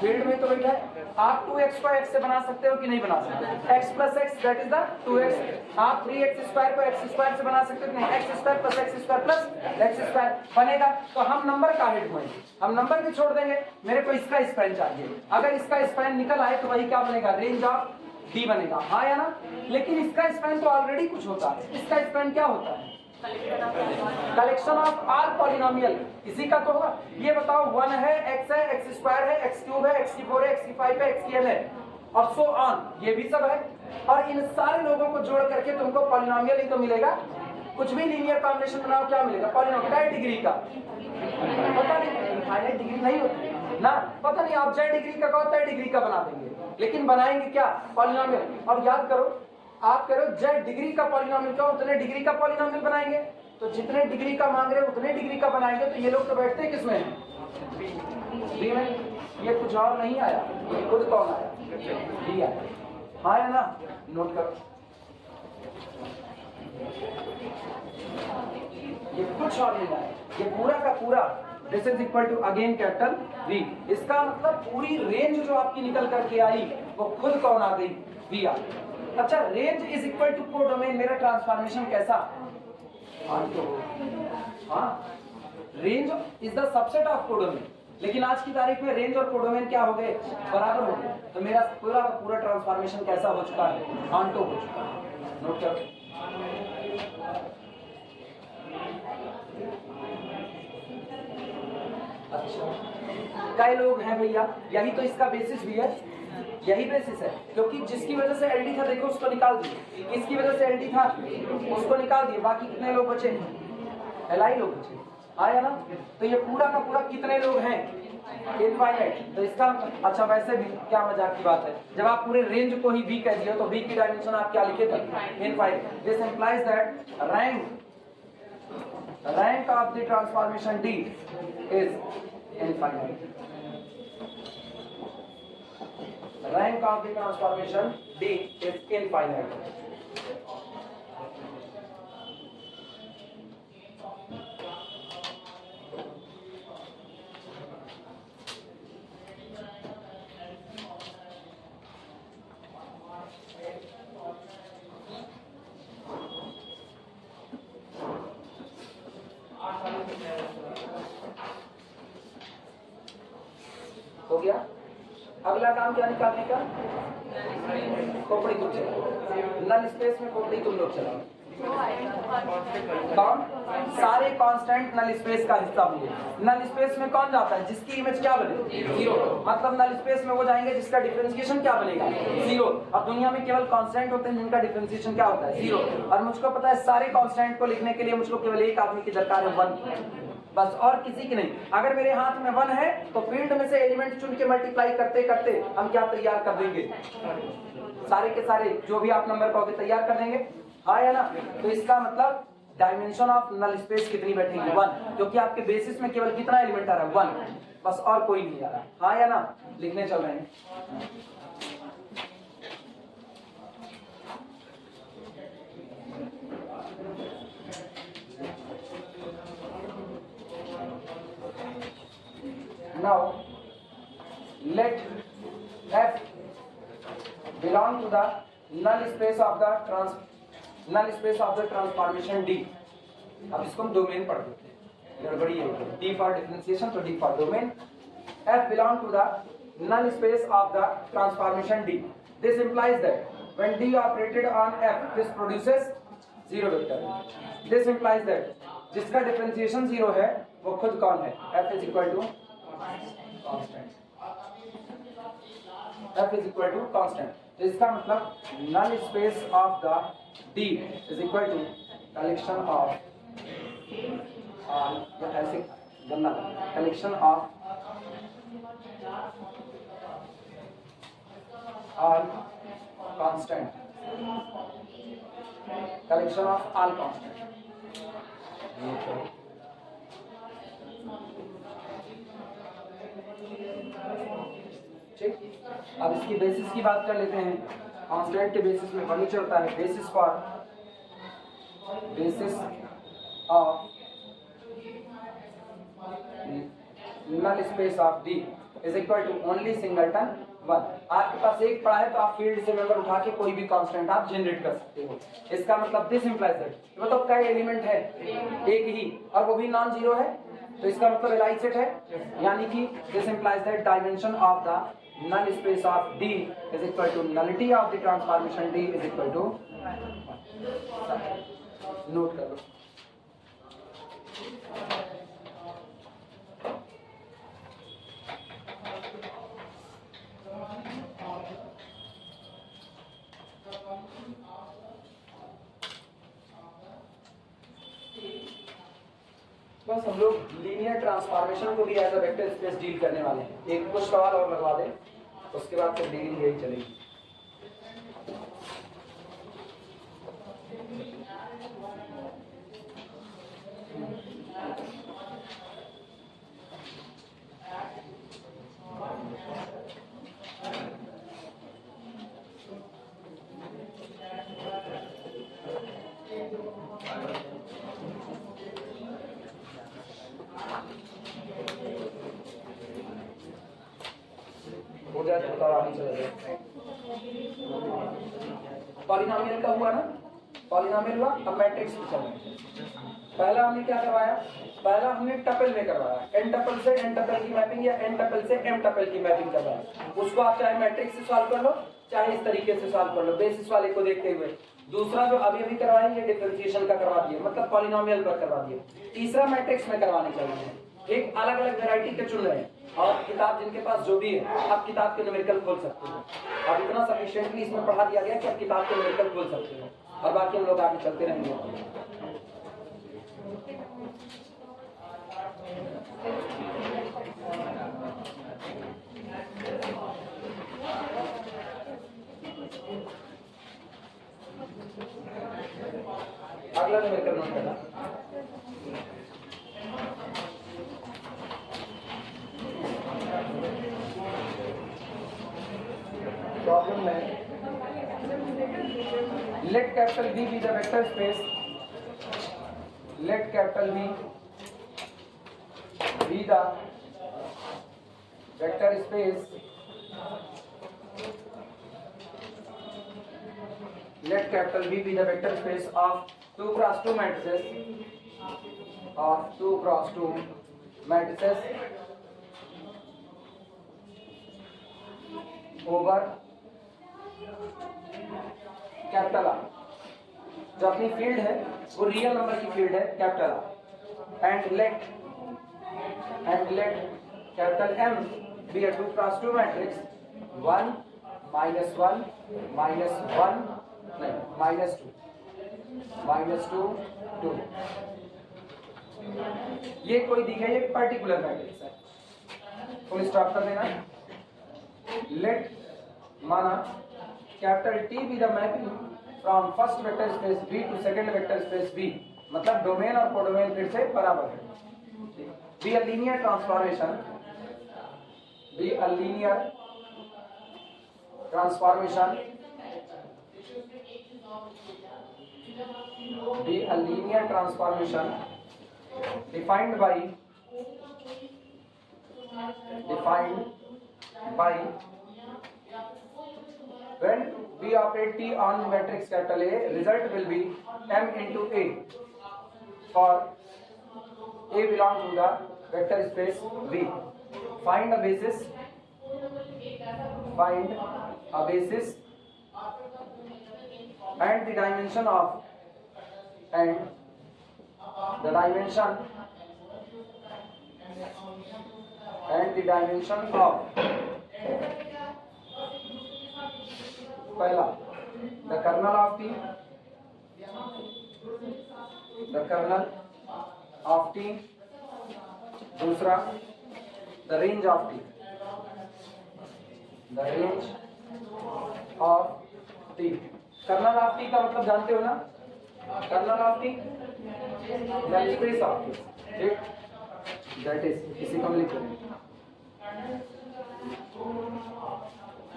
A: फील्ड में तो बैठा है। आप 2x को x से बना सकते हो कि नहीं बना सकते? x+x that is the 2x। आप 3x² को x² से बना सकते हो कि नहीं? x² + x² + x² बनेगा। तो हम नंबर का हेड में, हम नंबर भी छोड़ देंगे, मेरे को इसका स्पैन चाहिए। अगर इसका स्पैन निकल आए तो वही क्या बनेगा? रेंज ऑफ D बनेगा, हाँ या ना? लेकिन इसका स्पैन तो ऑलरेडी कुछ होता है। इसका स्पैन क्या होता है? कलेक्शन ऑफ ऑल पॉलिनोमियल, इसी का तो होगा। ये बताओ 1 है, x है, x² है, x³ है, x⁴ है, x⁵ है, xn है, और सो ऑन, ये भी सब है। और इन सारे लोगों को जोड़ करके तुमको पॉलिनोमियल ही तो मिलेगा। कुछ भी लीनियर कॉम्बिनेशन बनाओ, क्या मिलेगा? पॉलिनोमियल। क्या डिग्री का पता नहीं, इनफाइनाइट डिग्री नहीं होती ना, पता नहीं, आप j डिग्री का कहो, तय डिग्री का बना देंगे, लेकिन बनाएंगे क्या? पॉलिनोमियल। और याद करो, आप करो j डिग्री का पॉलिनोमियल का, उतने डिग्री का पॉलिनोमियल बनाएंगे। तो जितने डिग्री का मांग रहे हो उतने डिग्री का बनाएंगे। तो ये लोग तो बैठते हैं किसमें? B में। ये कुछ और नहीं आया, ये खुद कौन आया? B आया, हाँ या ना? नोट करो, ये कुछ और नहीं आया, ये पूरा का पूरा this is equal to again capital V। इसका मतलब पूरी रेंज जो आपकी निकल करके आई वो खुद कौन आ गई? V आ गई। अच्छा, range is equal to codomain, मेरा ट्रांसफॉर्मेशन कैसा? हाँ, range is the subset of codomain. लेकिन आज की तारीख में रेंज और कोडोमेन क्या हो गए? बराबर हो गए। तो मेरा पूरा का पूरा ट्रांसफॉर्मेशन कैसा हो चुका है? ऑन्टो हो चुका है। नोट करो, अच्छा कई लोग हैं भैया, यही तो इसका बेसिस भी है, यही बेसिस है। क्योंकि जिसकी वजह से एलडी था देखो उसको निकाल दिए, इसकी वजह से एलडी था उसको निकाल दिए, बाकी कितने लोग बचे? एलआई लोग बचे, आया ना? तो ये पूरा का पूरा कितने लोग हैं? इनफाइनाइट। तो इसका अच्छा, वैसे भी क्या मजाक की बात है, जब आप पूरे रेंज को ही V कह दिए तो V की डायमेंशन आप क्या लिखे थे? Infinite. This implies that rank of the transformation D is infinite. Rank of the transformation D is infinite. हो गया। अगला काम क्या निकालने का? खोपड़ी तुम चलाओ, नल स्पेस में खोपड़ी तुम लोग चलाओ। कौन? सारे कांस्टेंट नल स्पेस का हिस्सा होंगे। नल स्पेस में कौन जाता है? जिसकी इमेज क्या बने? जीरो। मतलब नल स्पेस में वो जाएंगे जिसका डिफरेंशिएशन क्या बनेगा? जीरो। अब दुनिया में केवल कांस्टेंट होते हैं जिनका डिफरेंशिएशन क्या होता है? जीरो। और मुझको पता है सारे कांस्टेंट को लिखने के लिए मुझको केवल एक आदमी की दरकार है, 1, बस, और किसी की नहीं। अगर मेरे हाथ में 1 है तो फील्ड में से एलिमेंट चुन के मल्टीप्लाई करते करते हम क्या तैयार कर देंगे? सारे के सारे जो भी आप नंबर पाओगे तैयार कर देंगे, हाँ या ना? तो इसका मतलब डायमेंशन ऑफ नल स्पेस कितनी बैठेगी? 1, क्योंकि आपके बेसिस में केवल कितना एलिमेंट आ रहा है? 1, बस, और कोई नहीं आ रहा, हाँ या ना? लिखने चल रहे हैं। Now let F belong to the null space of the transformation D. अब इसको हम डोमेन पढ़ देते हैं, गड़बड़ी है। D for differentiation, तो D for domain. F belong to the null space of the transformation D. This implies that when D operated on F, this produces zero vector. This implies that जिसका differentiation zero है वो खुद कौन है? F is equal to constant. F is equal to constant. तो इसका मतलब null space of the D is equal to collection of ऐसे गन्ना collection of all constant, collection of all constant. ठीक, अब इसकी बेसिस की बात कर लेते हैं। कांस्टेंट के बेसिस में वही चलता है। Basis of null space of D is equal to only singleton 1। आपके पास एक पड़ा है तो आप फील्ड से मेंबर उठा के कोई भी कांस्टेंट आप जनरेट कर सकते हो। इसका मतलब दिस इंप्लाइज दैट मतलब कई एलिमेंट है? एक ही, और वो भी नॉन जीरो है, तो इसका मतलब एलाइज सेट है, यानी कि this implies that dimension of the null space of D is equal to nullity of the transformation D is equal to, note कर लो। बस हम लोग लीनियर ट्रांसफॉर्मेशन को भी as a vector space deal करने वाले हैं। एक कुछ सवाल और लगवा दें, उसके बाद फिर डीलिंग यही चलेगी। हो जाए तो बताओ, आगे चले जाए। पॉलिनोमियल का हुआ ना, पॉलिनोमियल हुआ, अब मैट्रिक्स पे चल रहे हैं। पहला हमने क्या करवाया? पहला हमने टपल में करवाया, एन टपल से एन टपल की मैपिंग या एन टपल से एम टपल की मैपिंग करवाया। उसको आप चाहे मैट्रिक्स से सॉल्व कर लो, चाहे इस तरीके से सॉल्व कर लो, बेसिस वाले को देखते हुए। दूसरा जो अभी अभी करवाएंगे डिफरेंशिएशन का करवा दिए, मतलब पॉलिनोमियल पर करवा दिए। तीसरा मैट्रिक्स में करवाने चाहिए। एक अलग अलग वैरायटी के चुन रहे हैं, और किताब जिनके पास जो भी है, आप किताब के न्यूमेरिकल खोल सकते हो। अब इतना सफिशिएंटली इसमें पढ़ा दिया गया कि आप किताब के न्यूमेरिकल खोल सकते हो, और बाकी हम लोग आगे चलते रहेंगे। अगला न्यूमेरिकल नोट करना। let capital V be the vector space, let capital V be the vector space, let capital V be the vector space of 2 cross 2 matrices, of 2 cross 2 matrices over capital R. जो अपनी field है वो real number की field है capital R, and let capital M be a 2 cross 2 matrix 1 -1 -2 2। ये कोई दी गई एक पर्टिकुलर मैट्रिक्स है, फुल स्टॉप कर देना। लेट माना capital T be the mapping from first vector space V to second vector space V, मतलब डोमेन और कोडोमेन फिर से बराबर है। Be a linear transformation, be a linear transformation, be a linear transformation defined by when we operate T on matrix capital A, result will be M into A for A belong to the vector space V. Find a basis and the dimension of पहला the kernel of T, दूसरा the range of T, kernel of T का मतलब जानते हो ना, kernel of T null space of T, ठीक, that is इसी को लिख लेंगे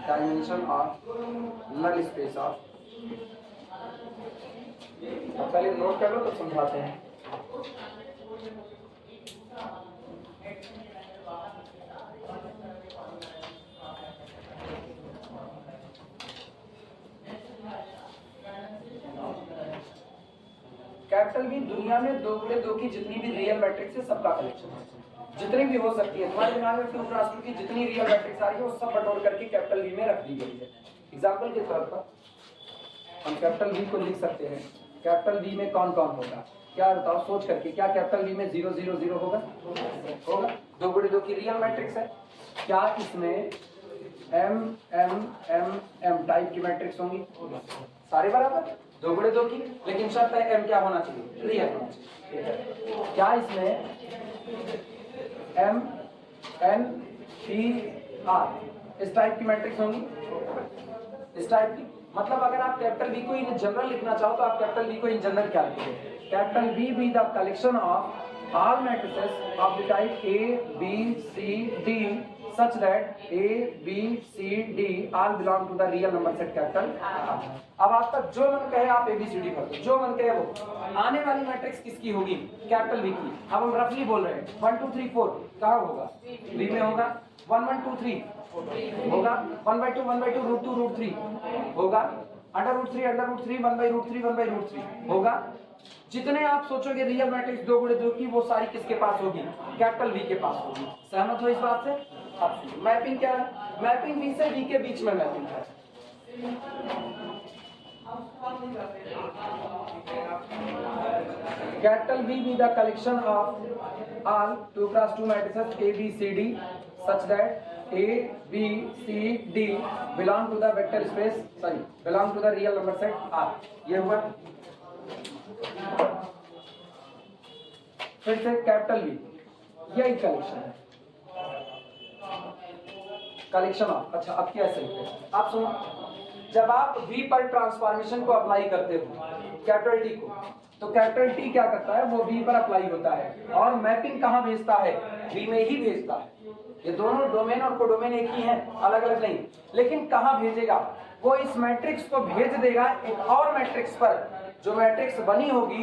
A: dimension of null space of. पहले नोट कर लो तो समझाते हैं। कैपिटल बी दुनिया में 2 गुणे 2 की जितनी भी रियल मैट्रिक्स है सबका कलेक्शन है, जितनी भी हो सकती है। तुम्हारे दिमाग में 2 क्रॉस 2 की जितनी रियल मैट्रिक्स आ रही है वो सब बटोर करके कैपिटल बी में रख दी गई है। एग्जांपल के तौर पर हम कैपिटल बी को लिख सकते हैं। कैपिटल बी में कौन कौन होगा, क्या बताओ सोच करके। क्या कैपिटल बी में 0 0 0 होगा? 2 गुणे 2 की रियल मैट्रिक्स है। क्या इसमें m m m m type की मैट्रिक्स होंगी? सारे बराबर 2 गुणे 2 की, लेकिन शर्त है m क्या होना चाहिए? रियल होना चाहिए। क्या इसमें m n p r इस टाइप की मैट्रिक्स होंगी? इस टाइप की, मतलब अगर आप कैपिटल बी को इन जनरल लिखना चाहो तो आप कैपिटल बी को इन जनरल क्या लिखोगे? Capital B be the collection of all matrices of the type A, B, C, D such that A, B, C, D all belong to the real number set capital। अब आपका जो मन कहे आप ABCD भर दो, जो मन कहे वो। आने वाली मैट्रिक्स किसकी होगी? कैपिटल B की। अब हम रफली बोल रहे हैं 1 2 3 4 कहाँ होगा? B में होगा। 1 1 2 3 होगा। 1/2 1/2 √2 √3 होगा। √3 √3 1/√3 1/√3 होगा। जितने आप सोचोगे रियल मैट्रिक्स 2 गुणे 2 की वो सारी किसके पास होगी? कैपिटल बी के पास होगी। सहमत हो इस बात से? अब मैपिंग क्या है? मैपिंग बी से डी के बीच में मैपिंग है। Capital B be the collection of all 2 cross 2 matrices A B C D such that A B C D belong to the vector space belong to the real number set R। ये हुआ। फिर से capital B यही collection है, collection of. अच्छा अब क्या लिखते हैं आप सुनो। जब आप V पर ट्रांसफॉर्मेशन को अप्लाई करते हो कैपिटल T को, तो कैपिटल T क्या करता है? वो V पर अप्लाई होता है और मैपिंग कहाँ भेजता है? V में ही भेजता है। ये दोनों डोमेन और कोडोमेन एक ही हैं, अलग अलग नहीं। लेकिन कहाँ भेजेगा? वो इस मैट्रिक्स को भेज देगा एक और मैट्रिक्स पर, जो मैट्रिक्स बनी होगी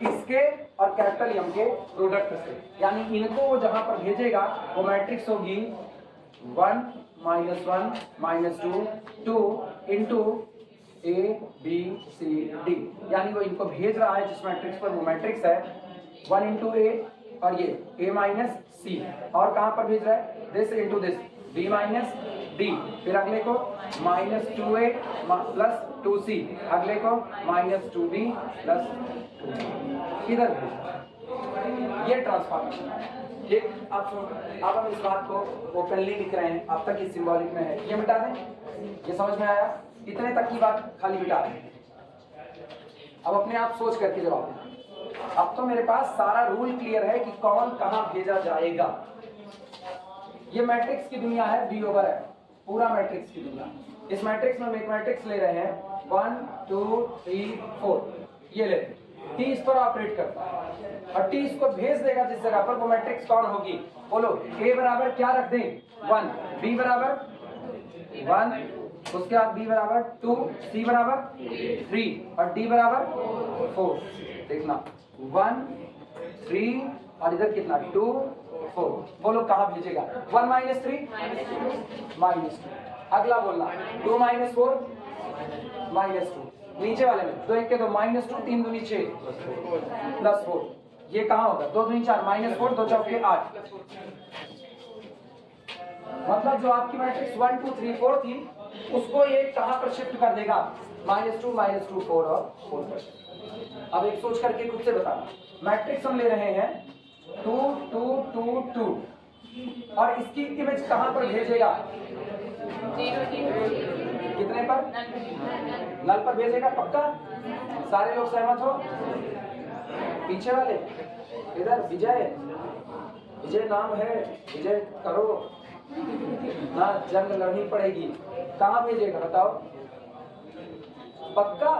A: इसके और कैपिटल एम के प्रोडक्ट से। यानी इनको वो जहां पर भेजेगा वो मैट्रिक्स होगी 1 -1 -2 2 into A B C D। यानी वो इनको भेज रहा है जिस मैट्रिक्स पर, वो मैट्रिक्स है 1 इंटू A और ये A माइनस C, और कहां पर भेज रहा है this into this B minus D, फिर अगले को -2A प्लस 2C, अगले को -2B प्लस 2D, इधर ये ट्रांसफॉर्मेशन है। ये अब हम इस बात को ओपनली लिख रहे हैं, अब तक ये सिंबॉलिक में है, ये मिटा दें, ये समझ में आया, इतने तक की बात खाली मिटा रहे हैं। अब अपने आप सोच करके जवाब दें। अब तो मेरे पास सारा रूल क्लियर है कि कौन कहां भेजा जाएगा। ये मैट्रिक्स की दुनिया है, बी ओवर है, पूरा मैट्रिक्स की दुनिया। इस मैट्रिक्स में हम एक मैट्रिक्स ले रहे हैं 1 2 3 4, ये ले टी इस पर ऑपरेट करता है और टी इसको भेज देगा जिस जगह पर, वो मैट्रिक्स कौन होगी बोलो। ए बराबर क्या रख दें 1, बी बराबर 1, उसके बाद बी बराबर 2, सी बराबर 3 और डी बराबर 4। देखना 1 3 और इधर कितना 2 4, बोलो कहां भेजेगा 1 - 3 -2, अगला बोलना 2 - 4 -2, नीचे वाले में 2 1 के 2 -2 3 2 6 प्लस 4, ये कहां होगा 2 2 4 -4 2 4 8। मतलब जो आपकी मैट्रिक्स 1 2 3 4 थी उसको ये कहां पर शिफ्ट कर देगा -2 -2 4 और 4 पर। अब एक सोच करके खुद से बताना, मैट्रिक्स हम ले रहे हैं 2 2 2 2 और इसकी इमेज कहां पर भेजेगा, कितने पर, नल पर भेजेगा, पक्का सारे लोग सहमत हो। पीछे वाले इधर विजय, विजय नाम है, विजय करो ना, जंग लड़नी पड़ेगी, कहां भेजेगा बताओ, पक्का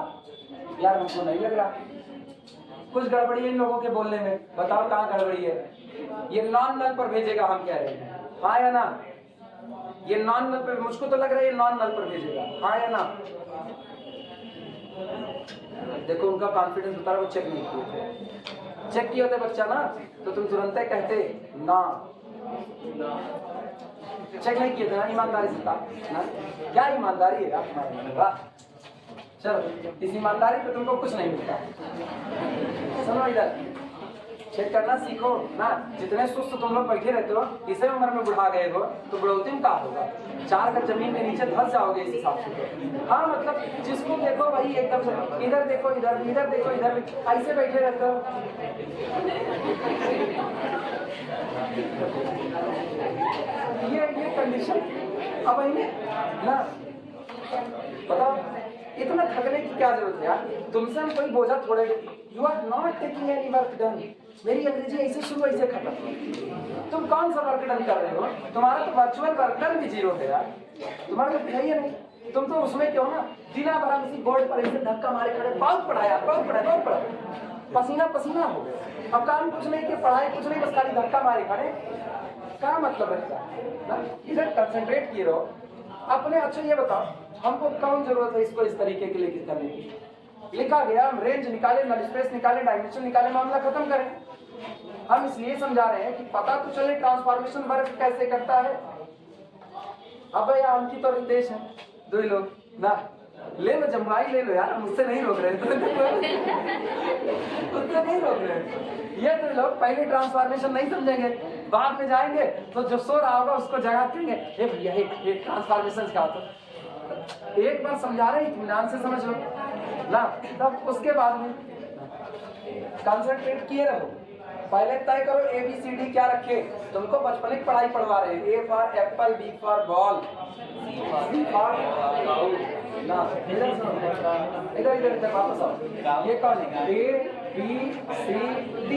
A: यार हमको नहीं लग रहा, कुछ गड़बड़ी है इन लोगों के बोलने में, बताओ कहां गड़बड़ी है। ये नॉन नल पर भेजेगा हम कह रहे हैं, हाँ या ना, ये नॉन नल पर, मुझको तो लग रहा है ये नॉन नल पर भेजेगा, हाँ या ना। देखो उनका कॉन्फिडेंस बता रहा, वो चेक नहीं किए, चेक किए होते बच्चा ना तो तुम तुरंत कहते ना, चेक नहीं किए थे ना, ईमानदारी से था ना, क्या ईमानदारी है आप हमारे, वाह चलो इस ईमानदारी पे तुमको कुछ नहीं मिलता। सुनो इधर, चेक करना सीखो ना, जितने सुस्त तुम लोग बैठे रहते हो, इसे उम्र में बुढ़ा गए हो तो बुढ़ौती में क्या होगा, 4 का जमीन के नीचे धंस जाओगे इस हिसाब से। हाँ मतलब जिसको देखो वही एकदम से, इधर देखो इधर, इधर देखो इधर, ऐसे बैठे रहते हो। ये कंडीशन अब ना, बताओ इतना थकने की क्या जरूरत है यार, तुमसे हम कोई बोझा थोड़े, you are not taking any work done. मेरी अंग्रेजी ऐसे शुरू ऐसे खत्म, तुम कौन सा वर्क डन कर रहे हो, तुम्हारा तो वर्चुअल वर्क डन भी 0 है यार, तुम्हारा तो है ही नहीं, तुम तो उसमें क्यों ना दिना भरा किसी बोर्ड पर ऐसे धक्का मारे खड़े, बहुत पढ़ाया बहुत पढ़ाया बहुत पढ़ा, पसीना पसीना हो गया, अब काम कुछ नहीं कि पढ़ाई कुछ नहीं, बस खाली धक्का मारे खड़े, क्या मतलब है, इधर कंसंट्रेट किए रहो अपने। अच्छा ये बताओ हमको कौन जरूरत है इसको इस तरीके के लिए करने की, लिखा गया हम रेंज निकाले, नल स्पेस निकाले, डायमेंशन निकाले, मामला खत्म करें। हम इसलिए समझा रहे हैं कि पता तो चले ट्रांसफॉर्मेशन वर्क कैसे करता है। अब यार हमकी तो रितेश है, 2 लोग ना, ले लो जमवाई ले लो यार, मुझसे नहीं रोक रहे मुझसे नहीं रोक रहे। ये 2 लोग पहले ट्रांसफॉर्मेशन नहीं समझेंगे, बाद में जाएंगे तो जो सो रहा होगा उसको जगा देंगे, ये भैया ये ट्रांसफॉर्मेशन क्या होता है, एक बार समझा रहे इत्मीनान से समझ लो ना, तब उसके बाद में कंसंट्रेट किए रहो। पहले तय करो ABCD क्या रखे, तुमको बचपन की पढ़ाई पढ़वा रहे हैं, A for Apple, B for ball, C for ना, इधर इधर इधर वापस आओ, ये कौन है ABCD,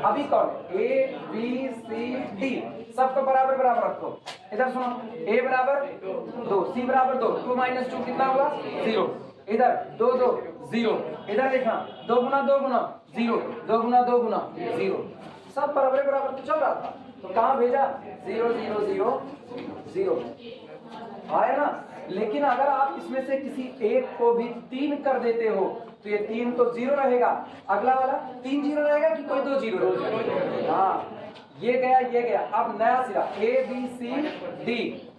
A: अभी कौन ABCD, सबको बराबर बराबर रखो। इधर सुनो, A बराबर 2, C बराबर 2, 2 - 2 कितना हुआ 0, इधर 2 2 0, इधर देखना 2 गुना 2 गुना 0, 2 गुना 2 गुना 0, सब बराबर बराबर तो चल रहा था, तो कहाँ भेजा 0 0 0 0, आया ना। लेकिन अगर आप इसमें से किसी एक को भी 3 कर देते हो तो ये 3 तो 0 रहेगा, अगला वाला 3 0 रहेगा कि कोई 2 0 रहेगा? हाँ, ये गया। अब नया सिरा A B C D,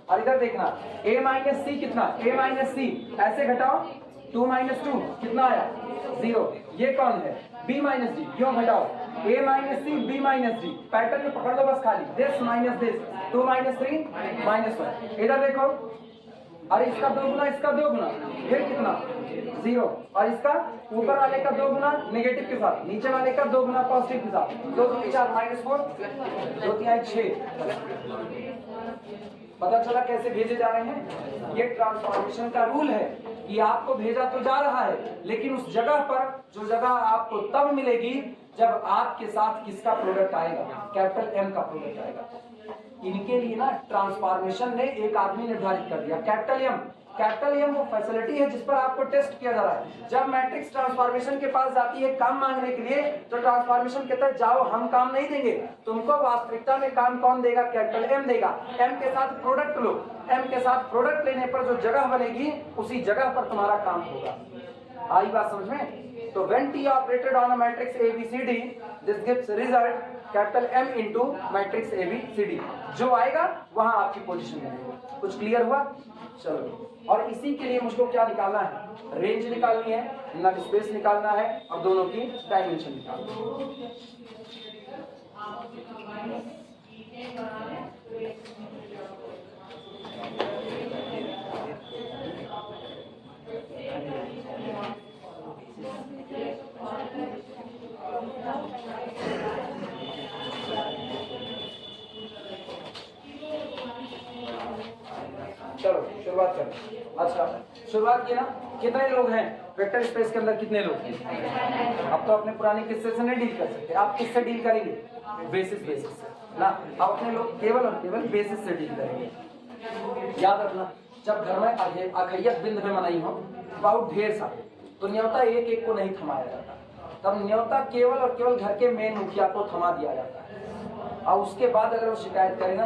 A: और इधर देखना A माइनस सी कितना, A माइनस सी ऐसे घटाओ 2 माइनस 2 कितना आया 0। ये कौन है B माइनस डी, क्यों घटाओ A minus C B minus D, pattern में पकड़ लो बस खाली, this minus this 2 minus 3 minus 1। इधर देखो, अरे इसका 2 गुना इसका 2 गुना, फिर कितना 0, और इसका ऊपर वाले का 2 गुना नेगेटिव के साथ, नीचे वाले का 2 गुना पॉजिटिव के साथ, 2 2 4 माइनस 4 2 3 6। पता चला कैसे भेजे जा रहे हैं? ये ट्रांसफॉर्मेशन का रूल है कि आपको भेजा तो जा रहा है, लेकिन उस जगह पर जो जगह आपको तब मिलेगी जब आपके साथ किसका प्रोडक्ट आएगा, कैपिटल M का प्रोडक्ट आएगा। इनके लिए ना ट्रांसफॉर्मेशन ने एक आदमी निर्धारित कर दिया, कैपिटल एम वो फैसिलिटी है जिस पर आपको टेस्ट किया जा रहा है। जब मैट्रिक्स ट्रांसफॉर्मेशन के पास जाती है काम मांगने के लिए, तो ट्रांसफॉर्मेशन कहता है जाओ हम काम नहीं देंगे तुमको, वास्तविकता में काम कौन देगा, कैपिटल एम देगा। एम के साथ प्रोडक्ट लो, एम के साथ प्रोडक्ट लेने पर जो जगह बनेगी उसी जगह पर तुम्हारा काम होगा। आई बात समझ में? तो when T operated on a matrix ABCD, this gives result capital M into matrix ABCD, जो आएगा वहां आपकी पोजीशन बनेगी। कुछ क्लियर हुआ? चलो, और इसी के लिए मुझको क्या निकालना है, रेंज निकालनी है, नल स्पेस निकालना है, और दोनों की डायमेंशन निकालनी है। चलो शुरुआत करें। अच्छा, शुरुआत की ना, कितने लोग हैं वेक्टर स्पेस के अंदर, कितने लोग हैं? अब तो अपने पुराने किस्से से नहीं डील कर सकते, आप किससे डील करेंगे, बेसिस से ना। अब अपने लोग केवल और केवल बेसिस से डील करेंगे। याद रखना, जब घर में अखैयत बिंद में मनाई हो बहुत ढेर सारे, तो न्योता एक एक को नहीं थमाया जाता, तब न्योता केवल और केवल घर के मेन मुखिया को थमा दिया जाता है। और उसके बाद अगर वो शिकायत करे ना,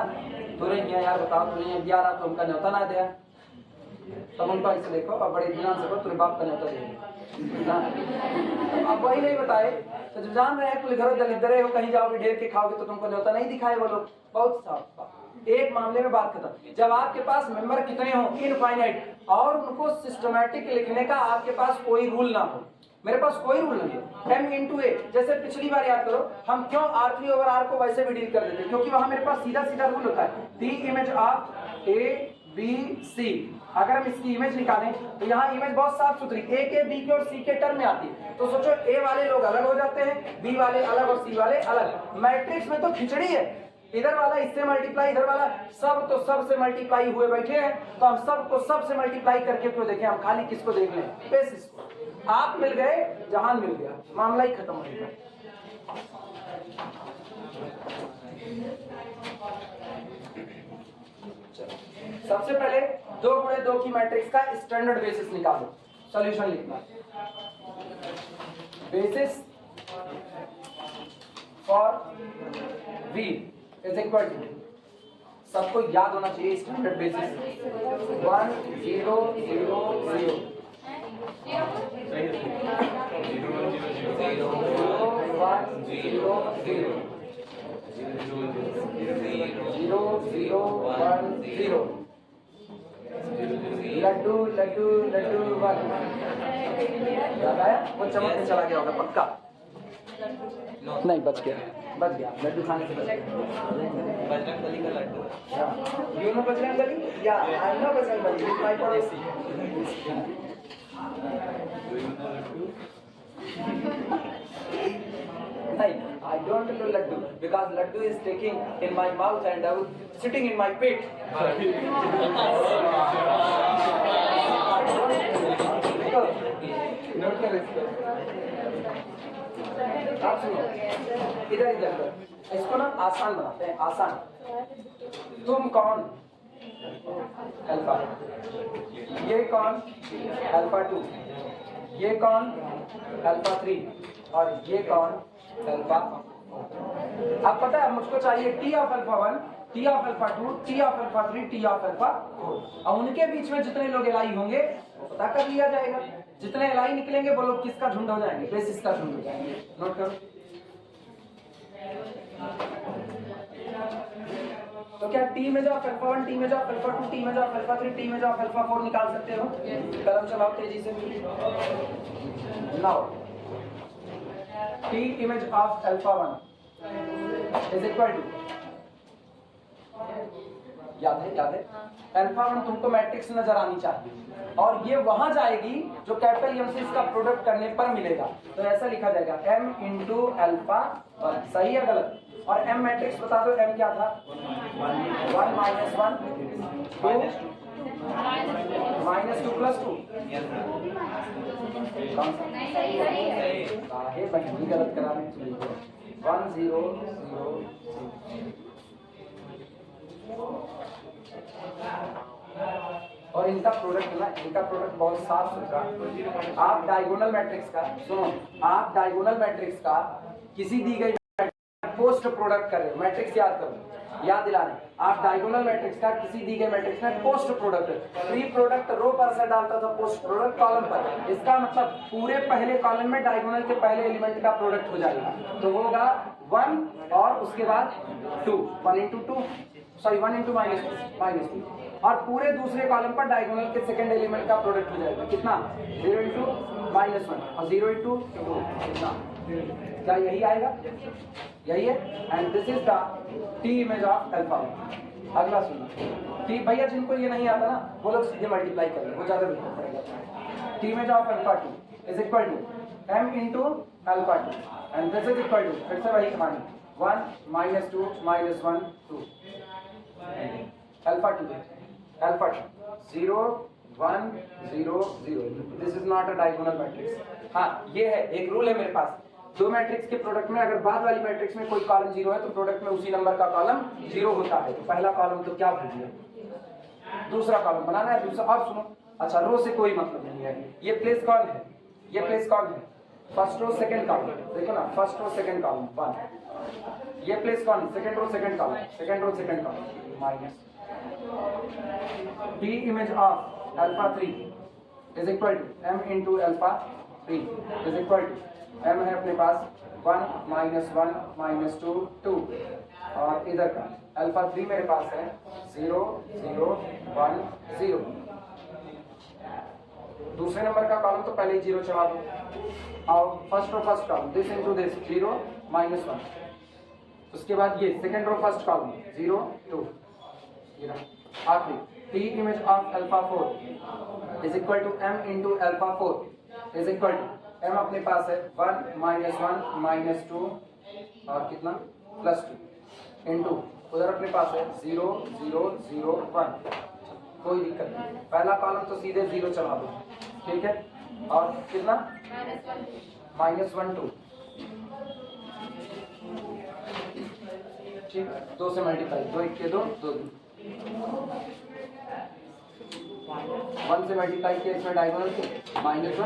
A: तुरे यार बताओ तुरे यार तो उनका न्योता ना दिया, तब उनको ऐसे देखो और बड़े ध्यान से तुरे बाप का न्योता देगा। अब वही नहीं बताए तो जब जान रहे हैं तुम घर दलिद्रे हो, कहीं जाओगे ढेर के खाओगे तो तुमको न्योता नहीं दिखाए वो लोग। बहुत साफ, एक मामले में बात खत्म। जब आपके पास मेंबर कितने हो, इनफाइनाइट, और उनको सिस्टमैटिक लिखने का आपके पास कोई रूल ना हो, मेरे पास कोई रूल नहीं है। M into A, जैसे पिछली बार याद करो हम क्यों R3 over R को वैसे भी डील कर देते, क्योंकि वहां मेरे पास सीधा सीधा रूल होता है, दी image of A B C। अगर हम इसकी इमेज निकालें तो यहाँ इमेज बहुत साफ सुथरी A के B के और C के टर्म में आती है। तो सोचो A वाले लोग अलग हो जाते हैं, B वाले अलग और C वाले अलग। मैट्रिक्स में तो खिचड़ी है, इधर वाला इससे मल्टीप्लाई, इधर वाला सब तो सब से मल्टीप्लाई हुए बैठे हैं, तो हम सब को सब से मल्टीप्लाई करके क्यों देखें, हम खाली किसको देख लें, बेसिस को। आप मिल गए, जहान मिल गया, मामला ही खत्म हो गया। सबसे पहले 2 गुणे 2 की मैट्रिक्स का स्टैंडर्ड बेसिस निकालो, सॉल्यूशन लिखना। Basis for V is equal to, सबको याद होना चाहिए स्टैंडर्ड बेसिस 1 0 0 0 लड्डू लड्डू लड्डू 1। याद आया? वो चमक में चला गया होगा पक्का। नहीं, बच गया लड्डू खाने से बच गया। बजरंगबली का लड्डू, यू नो बजरंगबली? या I know Bajrangbali, it's my पड़ोसी। नहीं, I don't do laddu because laddu is taking in my mouth and I was sitting in my pit. Note कर इसको, आप सुनो, इधर इसको ना आसान बनाते हैं, आसान। तुम कौन? अल्फा। ये कौन? अल्फा 2। ये कौन? अल्फा 3। और ये कौन? अल्फा। अब पता है मुझको चाहिए T of alpha 1 T of alpha 2, T of alpha 3, T of alpha 4। अब उनके बीच में जितने लोग एलाई होंगे वो पता कर लिया जाएगा। जितने एलाई निकलेंगे वो लोग किसका झुंड हो जाएंगे? बेसिस का झुंड हो जाएंगे। नोट करो। तो क्या T image of alpha 1, T image of alpha 2, T image of alpha 3, T image of alpha 4 निकाल सकते हो? कलम चलाओ तेजी से। Now T image of alpha 1 is equal to, याद है अल्फा 1 तुमको मैट्रिक्स नजर आनी चाहिए और ये वहां जाएगी जो कैपिटल एम से इसका प्रोडक्ट करने पर मिलेगा। तो ऐसा लिखा जाएगा m इंटू अल्फा 1। सही है गलत? और m मैट्रिक्स बता दो, m क्या था? 1 माइनस 1 2 माइनस 2 प्लस 2। बहनी गलत करा में 1 0 0 और इनका प्रोडक्ट ना, इनका प्रोडक्ट बहुत साफ सुथरा। आप डायगोनल मैट्रिक्स का सुनो, आप डायगोनल मैट्रिक्स का किसी दी गई पोस्ट प्रोडक्ट कर रहे हो। मैट्रिक्स याद करो, याद दिलाने, आप डायगोनल मैट्रिक्स का किसी दी गई मैट्रिक्स में पोस्ट प्रोडक्ट, प्री प्रोडक्ट रो पर से डालता था, पोस्ट प्रोडक्ट कॉलम पर। इसका मतलब पूरे पहले कॉलम में डायगोनल के पहले एलिमेंट का प्रोडक्ट हो जाएगा। तो होगा 1 और उसके बाद 2, 1 इंटू 2 सॉरी 1 इंटू माइनस 2 और पूरे दूसरे कॉलम पर डायगोनल के सेकंड एलिमेंट का प्रोडक्ट हो जाएगा। कितना? 0 इंटू माइनस 1 और 0 इंटू 2। कितना? क्या यही आएगा? यही है। And this is the T image of alpha. अगला सुनो, टी भैया जिनको ये नहीं आता ना वो लोग सीधे मल्टीप्लाई कर ले, वो ज्यादा बेहतर पड़ेगा। T image of alpha 2 is equal to m into alpha 2 and this is equal to, फिर से वही कहानी, 1 minus 2 minus 1 2 alpha 2 0 1 0 0। This is not a diagonal matrix. हाँ ये है, एक रूल है मेरे पास, दो मैट्रिक्स के प्रोडक्ट में अगर बाद वाली मैट्रिक्स में कोई कॉलम 0 है तो प्रोडक्ट में उसी नंबर का कॉलम 0 होता है। तो पहला कॉलम तो क्या भूल गया, दूसरा कॉलम बनाना है। दूसरा और सुनो, अच्छा रो से कोई मतलब नहीं है, ये प्लेस कौन है? ये प्लेस कौन है? First row second column. देखो ना, फर्स्ट रो सेकंड कॉलम 1। ये प्लेस कौन है? Second row second column, second row second column minus T image of alpha 3 is equal to m into alpha 3 is equal to m है अपने पास 1 minus 1 minus 2 2 और इधर का अल्फा 3 मेरे पास है 0 0 1 0। दूसरे नंबर का कॉलम तो पहले ही 0 चढ़ा दो और first row first column this into this 0 minus 1। उसके बाद ये सेकंड रो फर्स्ट कॉलम 0 2। आखिरी T image of alpha 4 is equal to m into alpha 4 is equal to m अपने पास है 1 माइनस 1 माइनस 2 और कितना प्लस 2 इंटू उधर अपने पास है 0 0 0 1। कोई दिक्कत नहीं, पहला कॉलम तो सीधे 0 चला दो, ठीक है। और कितना माइनस 1 2, ठीक, 2 से मल्टीप्लाई, 2 1 के 2 2 1 से मल्टीप्लाई किया इसमें डायगोनल के माइनस 1।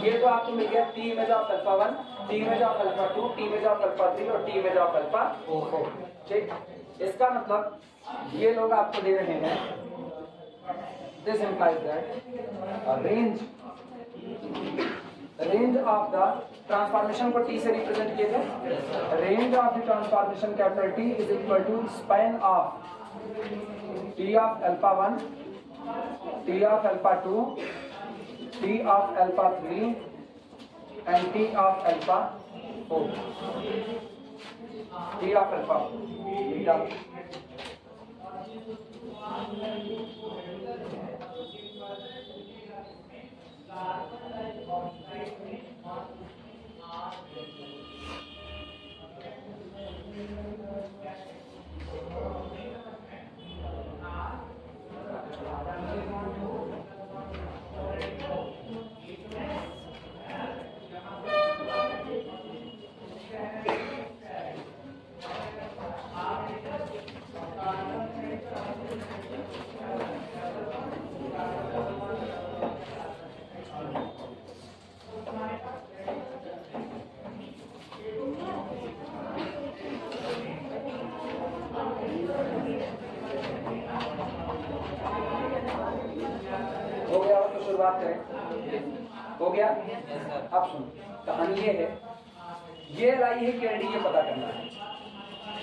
A: ये तो आपको मिल गया T image of alpha 1, T image of alpha 2, T image of alpha 3 और टी इमेज ऑफ अल्फा 4। ठीक, इसका मतलब ये लोग आपको दे रहे हैं, this implies that range of the transformation को टी से रिप्रेजेंट किए थे। Range of the transformation capital T is equal to span of T of alpha 1, T of alpha 2, T of alpha 3 and T of alpha 4। T of alpha बात करें, हो गया। अब सुन, कहानी ये है, ये एलआई है कि एलडी, ये पता करना है।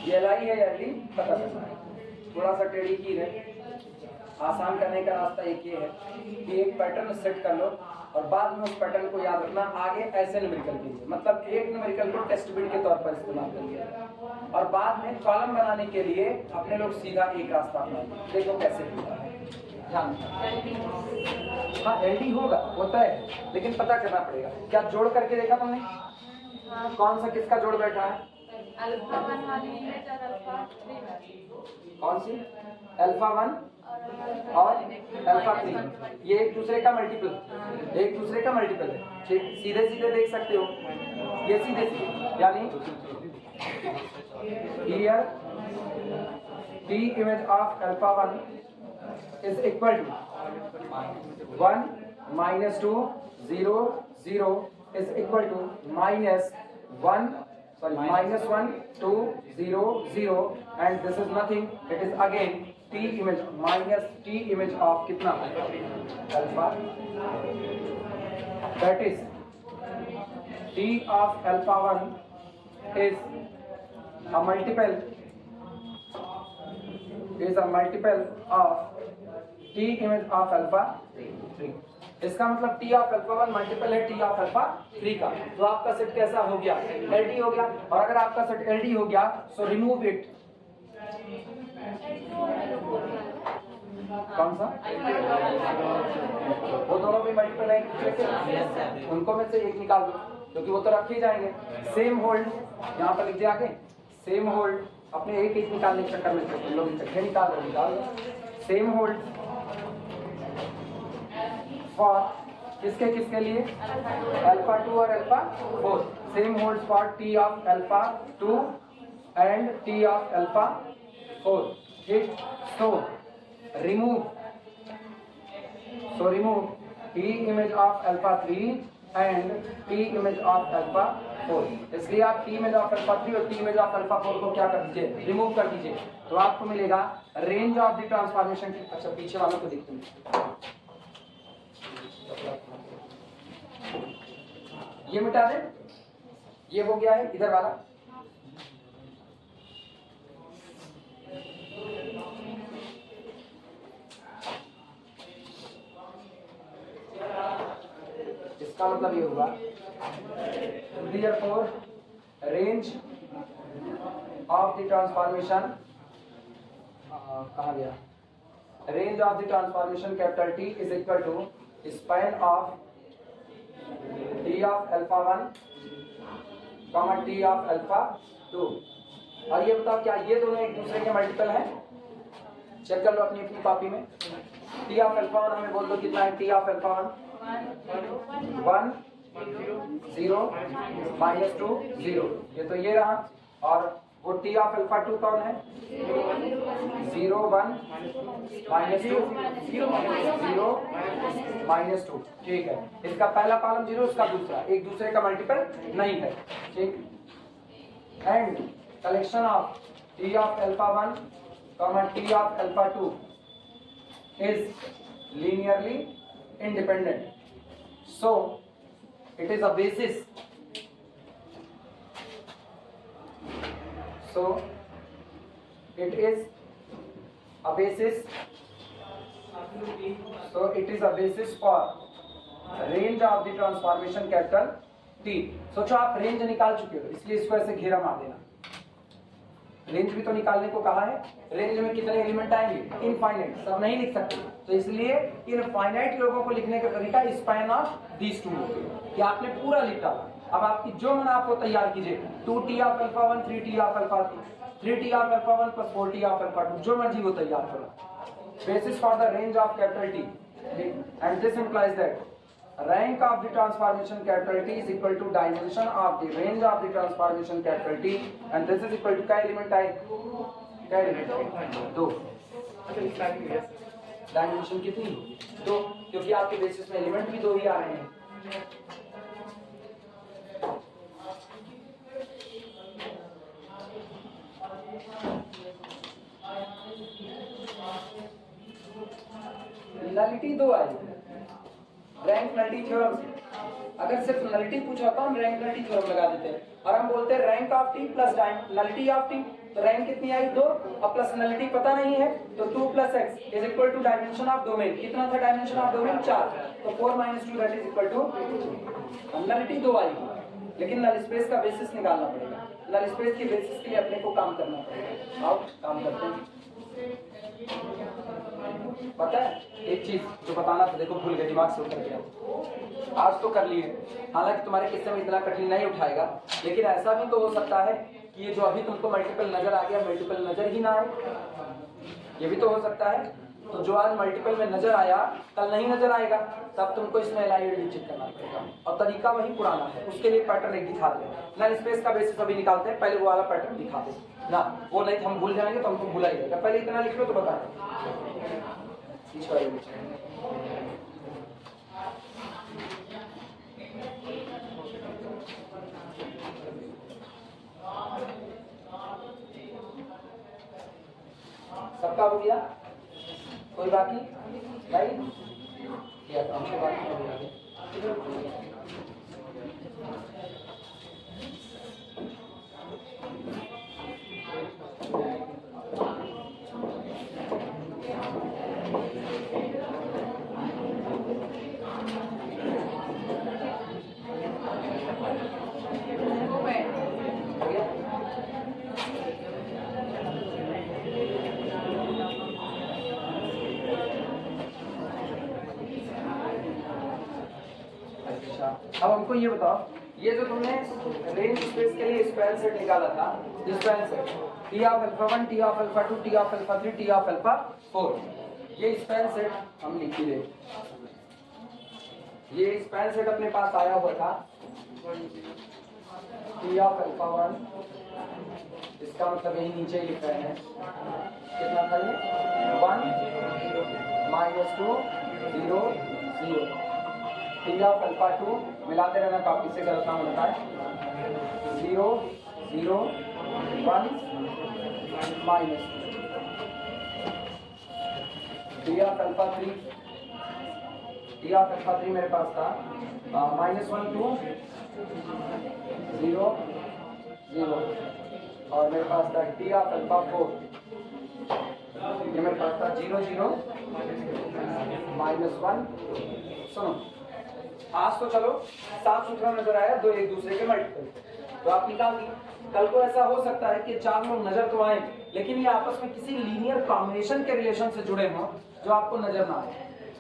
A: ये एलआई है या एलडी पता करना है। थोड़ा सा टेढ़ी की है, आसान करने का रास्ता एक ये है कि एक पैटर्न सेट कर लो और बाद में उस पैटर्न को याद रखना आगे ऐसे न्यूमेरिकल के लिए, मतलब एक न्यूमेरिकल को टेस्ट बिट के तौर पर इस्तेमाल करिए और बाद में कॉलम बनाने के लिए अपने लोग सीधा एक रास्ता अपनाएंगे। देखो कैसे होता है, ध्यान। हाँ एलडी होगा, होता है, लेकिन पता करना पड़ेगा। क्या जोड़ करके देखा तुमने? कौन सा किसका जोड़ बैठा है?
B: अल्फा 1 वाली है और अल्फा 3 वाली।
A: कौन सी? अल्फा 1 और अल्फा 3, ये एक दूसरे का मल्टीपल, एक दूसरे का मल्टीपल है। ठीक, सीधे सीधे देख सकते हो, ये सीधे सीधे, यानी here T image of alpha 1 is equal to 1 minus 2 0 0 is equal to minus 1 2 0 0 and this is nothing, it is again t image minus t image of कितना alpha, that is t of alpha 1 is a multiple of t image of alpha 3। इसका मतलब t of alpha 1 multiple है t of alpha 3 का। तो आपका set कैसा हो गया? LD हो गया। और अगर आपका सेट LD हो गया सो रिमूव इट। कौन सा? वो दोनों भी मल्टीपल है, उनको में से एक निकाल दो क्योंकि वो तो रखे जाएंगे। सेम होल्ड यहाँ पर लिख दिया आगे, सेम होल्ड अपने एक एक निकालने के चक्कर में लोग इकट्ठे निकाल दो। सेम होल्ड फॉर किसके किसके लिए? अल्फा 2 और alpha 4। Same holds for T of alpha 2 and T of alpha 4। ठीक, so remove T image of alpha 3 and T image of alpha 4। इसलिए आप टी इमेज ऑफ अल्फा 3 और टी इमेज ऑफ अल्फा 4 को क्या कर दीजिए? Remove कर दीजिए। तो आपको मिलेगा रेंज ऑफ द ट्रांसफॉर्मेशन की। अच्छा पीछे वालों को देखते हैं, ये मिटा दे, ये हो गया है इधर वाला। इसका मतलब ये हुआ therefore range of the transformation, कहाँ गया? Range of the transformation capital T is equal to span of T of alpha 1 comma T of alpha 2। और ये बताओ क्या ये दोनों एक दूसरे के मल्टीपल हैं? चेक कर लो अपनी अपनी कॉपी में। टी ऑफ अल्फा 1 हमें बोल दो कितना है? टी ऑफ अल्फा 1 0 माइनस 2 0, ये तो ये रहा। और वो टी ऑफ अल्फा 2 कौन है? 0 1 माइनस 2 0 माइनस 2। ठीक है, इसका पहला कॉलम 0, इसका दूसरा, एक दूसरे का मल्टीपल नहीं है। ठीक, and collection of T of alpha 1 comma T of alpha 2 is linearly independent, so it is a basis, so it is a basis for range of the transformation capital T। सोचो आप range निकाल चुके हो, इसलिए इसको ऐसे घेरा मार देना। रेंज भी तो निकालने को कहा है। रेंज में कितने एलिमेंट आएंगे? इनफाइनाइट, सब नहीं लिख सकते, तो इसलिए इनफाइनाइट लोगों को लिखने का तरीका स्पैन ऑफ दीज टू कि आपने पूरा लिख डाला। अब आपकी जो मन आपको तैयार कीजिए, 2t of alpha 1 3t of alpha 2 3t of alpha 1 plus 4t of alpha 2, जो मर्जी वो तैयार करो। Basis for the range of capital T and this implies that rank of the transformation capital T is equal to dimension of the range of the transformation capital T and this is equal to क्या element आए? क्या element? 2। Dimension कितनी? 2, क्योंकि आपके basis में element भी 2 ही आ रहे हैं। नलिटी 2 आई, रैंक नलिटी थ्योरम से। अगर सिर्फ नलिटी पूछा तो हम रैंक नलिटी थ्योरम लगा देते हैं और हम बोलते हैं rank of T plus nullity of T. तो रैंक कितनी आई 2 और प्लस नलिटी पता नहीं है तो 2 + x is equal to dimension of domain. कितना था डायमेंशन ऑफ डोमेन 4, तो 4 - 2 that is equal to nullity 2 आएगी। लेकिन नल स्पेस का बेसिस निकालना पड़ेगा। नल स्पेस के बेसिस के लिए अपने को काम करना पड़ेगा। आओ काम करते हैं। पता है एक चीज जो बताना था, देखो भूल गए, दिमाग से उतर गया। आज तो कर लिए, हालांकि तुम्हारे किस्से में इतना कठिन नहीं उठाएगा, लेकिन ऐसा भी तो हो सकता है कि ये जो अभी तुमको मल्टीपल नजर आ गया मल्टीपल नजर ही ना आए, ये भी तो हो सकता है। तो जो आज मल्टीपल में नजर आया कल नहीं नजर आएगा, तब तुमको इसमें LILD चेक करना पड़ेगा और तरीका वही पुराना है। उसके लिए पैटर्न एक दिखा दे, नल स्पेस का बेसिस अभी निकालते हैं, पहले वो वाला पैटर्न दिखा दे ना, वो नहीं तो हम भूल जाएंगे तो हमको भूला ही जाएगा। पहले इतना लिख लो तो बता सबका हो गया, कोई बाकी नहीं किया तो हमसे बात नहीं होगी। अब हमको ये बताओ, ये जो तुमने रेंज स्पेस के लिए स्पैन सेट निकाला था, span set T of alpha 1, T of alpha 2, T of alpha 3, T of alpha 4, ये स्पैन सेट हम लिख ही ले। ये स्पैन सेट अपने पास आया हुआ था T ऑफ अल्फा 1, इसका मतलब यही नीचे ही लिख रहे हैं, कितना था ये 1 -2 0 0। T ऑफ अल्फा 2 मिलाते रहना, कॉपी से गलत ना होता है, 0 0 1 -2। T of alpha 3, T of alpha 3 मेरे पास था -1 2 0 0 और मेरे पास था T ऑफ अल्फा 4, ये मेरे पास था 0 0 -1। सुनो आज तो चलो साफ सुथरा नजर आया, दो एक दूसरे के मल्टीपल, तो आप निकाल दी। कल को ऐसा हो सकता है कि 4 लोग नजर तो आए लेकिन ये आपस में किसी लीनियर कॉम्बिनेशन के रिलेशन से जुड़े हों जो आपको नजर ना आए।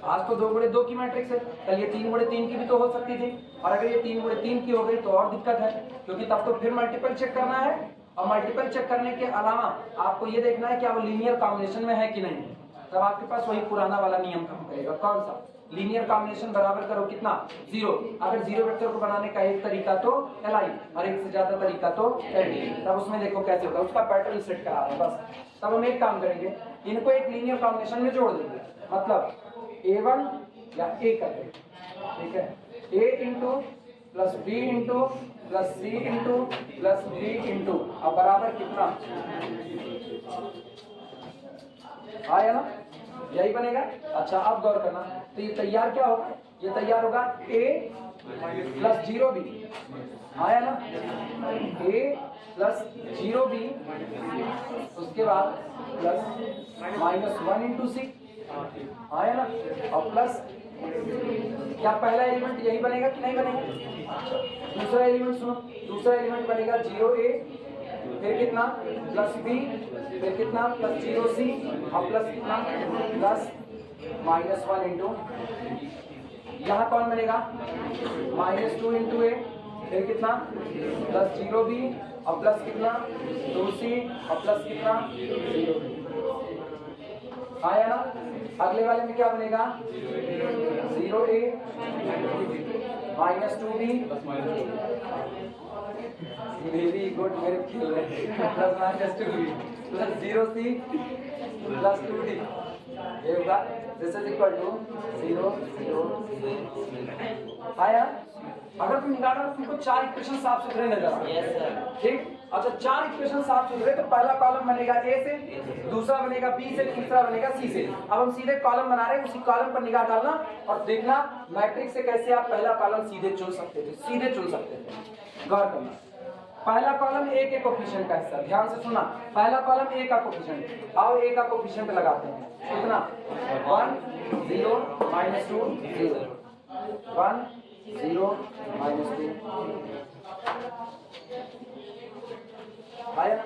A: आज तो 2 × 2 की मैट्रिक्स है, कल ये 3 × 3 की भी तो हो सकती थी, और अगर ये 3 × 3 की हो गई तो और दिक्कत है, क्योंकि तब तो फिर मल्टीपल चेक करना है, और मल्टीपल चेक करने के अलावा आपको ये देखना है क्या वो लीनियर कॉम्बिनेशन में है कि नहीं। तब आपके पास वही पुराना वाला नियम काम करेगा। कौन सा? लीनियर कॉम्बिनेशन बराबर करो कितना 0। अगर 0 वेक्टर को बनाने का एक तरीका तो Li और एक से ज्यादा तरीका तो Ld। तब उसमें देखो कैसे होगा, उसका पैटर्न सेट करा रहे हैं बस। तब हम एक काम करेंगे, इनको एक लीनियर कॉम्बिनेशन में जोड़ देंगे, मतलब A1 या A कर देंगे, ठीक है, A into plus B into plus C into plus D into, अब बराबर कितना आया ना, यही बनेगा। अच्छा अब गौर करना, तो ये तैयार क्या होगा, ये तैयार होगा A प्लस 0B, आया ना, A प्लस 0B, उसके बाद प्लस -1 इंटू C, आया ना, और प्लस क्या पहला एलिमेंट यही बनेगा कि नहीं बनेगा। दूसरा एलिमेंट सुनो, दूसरा एलिमेंट बनेगा 0A, फिर कितना प्लस B, फिर कितना प्लस 0C, और प्लस कितना प्लस -1 इंटू, यहाँ कौन बनेगा -2 इंटू A, फिर कितना प्लस 0B, और प्लस कितना 2C, और प्लस कितना 0B, आया ना। अगले वाले में क्या बनेगा 0A -2B, वेरी गुड, मेरे खेल रहे plus -2B plus 0C plus 2D, ये होगा दिस इज इक्वल टू 0 0 आया। अगर तुम निकालो तो तुमको 4 इक्वेशन साफ सुथरे नजर आए। ठीक, अच्छा 4 इक्वेशन साफ सुथरे, तो पहला कॉलम बनेगा ए से, दूसरा बनेगा बी से, तीसरा बनेगा सी से। अब हम सीधे कॉलम बना रहे हैं, उसी कॉलम पर निगाह डालना और देखना मैट्रिक्स से कैसे आप पहला कॉलम सीधे चुन सकते थे, सीधे चुन सकते थे। गौर करना, पहला कॉलम ए के कोफिशिएंट का हिस्सा, ध्यान से सुनना, पहला कॉलम ए का कोफिशिएंट, आओ ए का कोफिशिएंट लगाते हैं। कितना? 1 0 -2 0 1 0 -2 आया ना?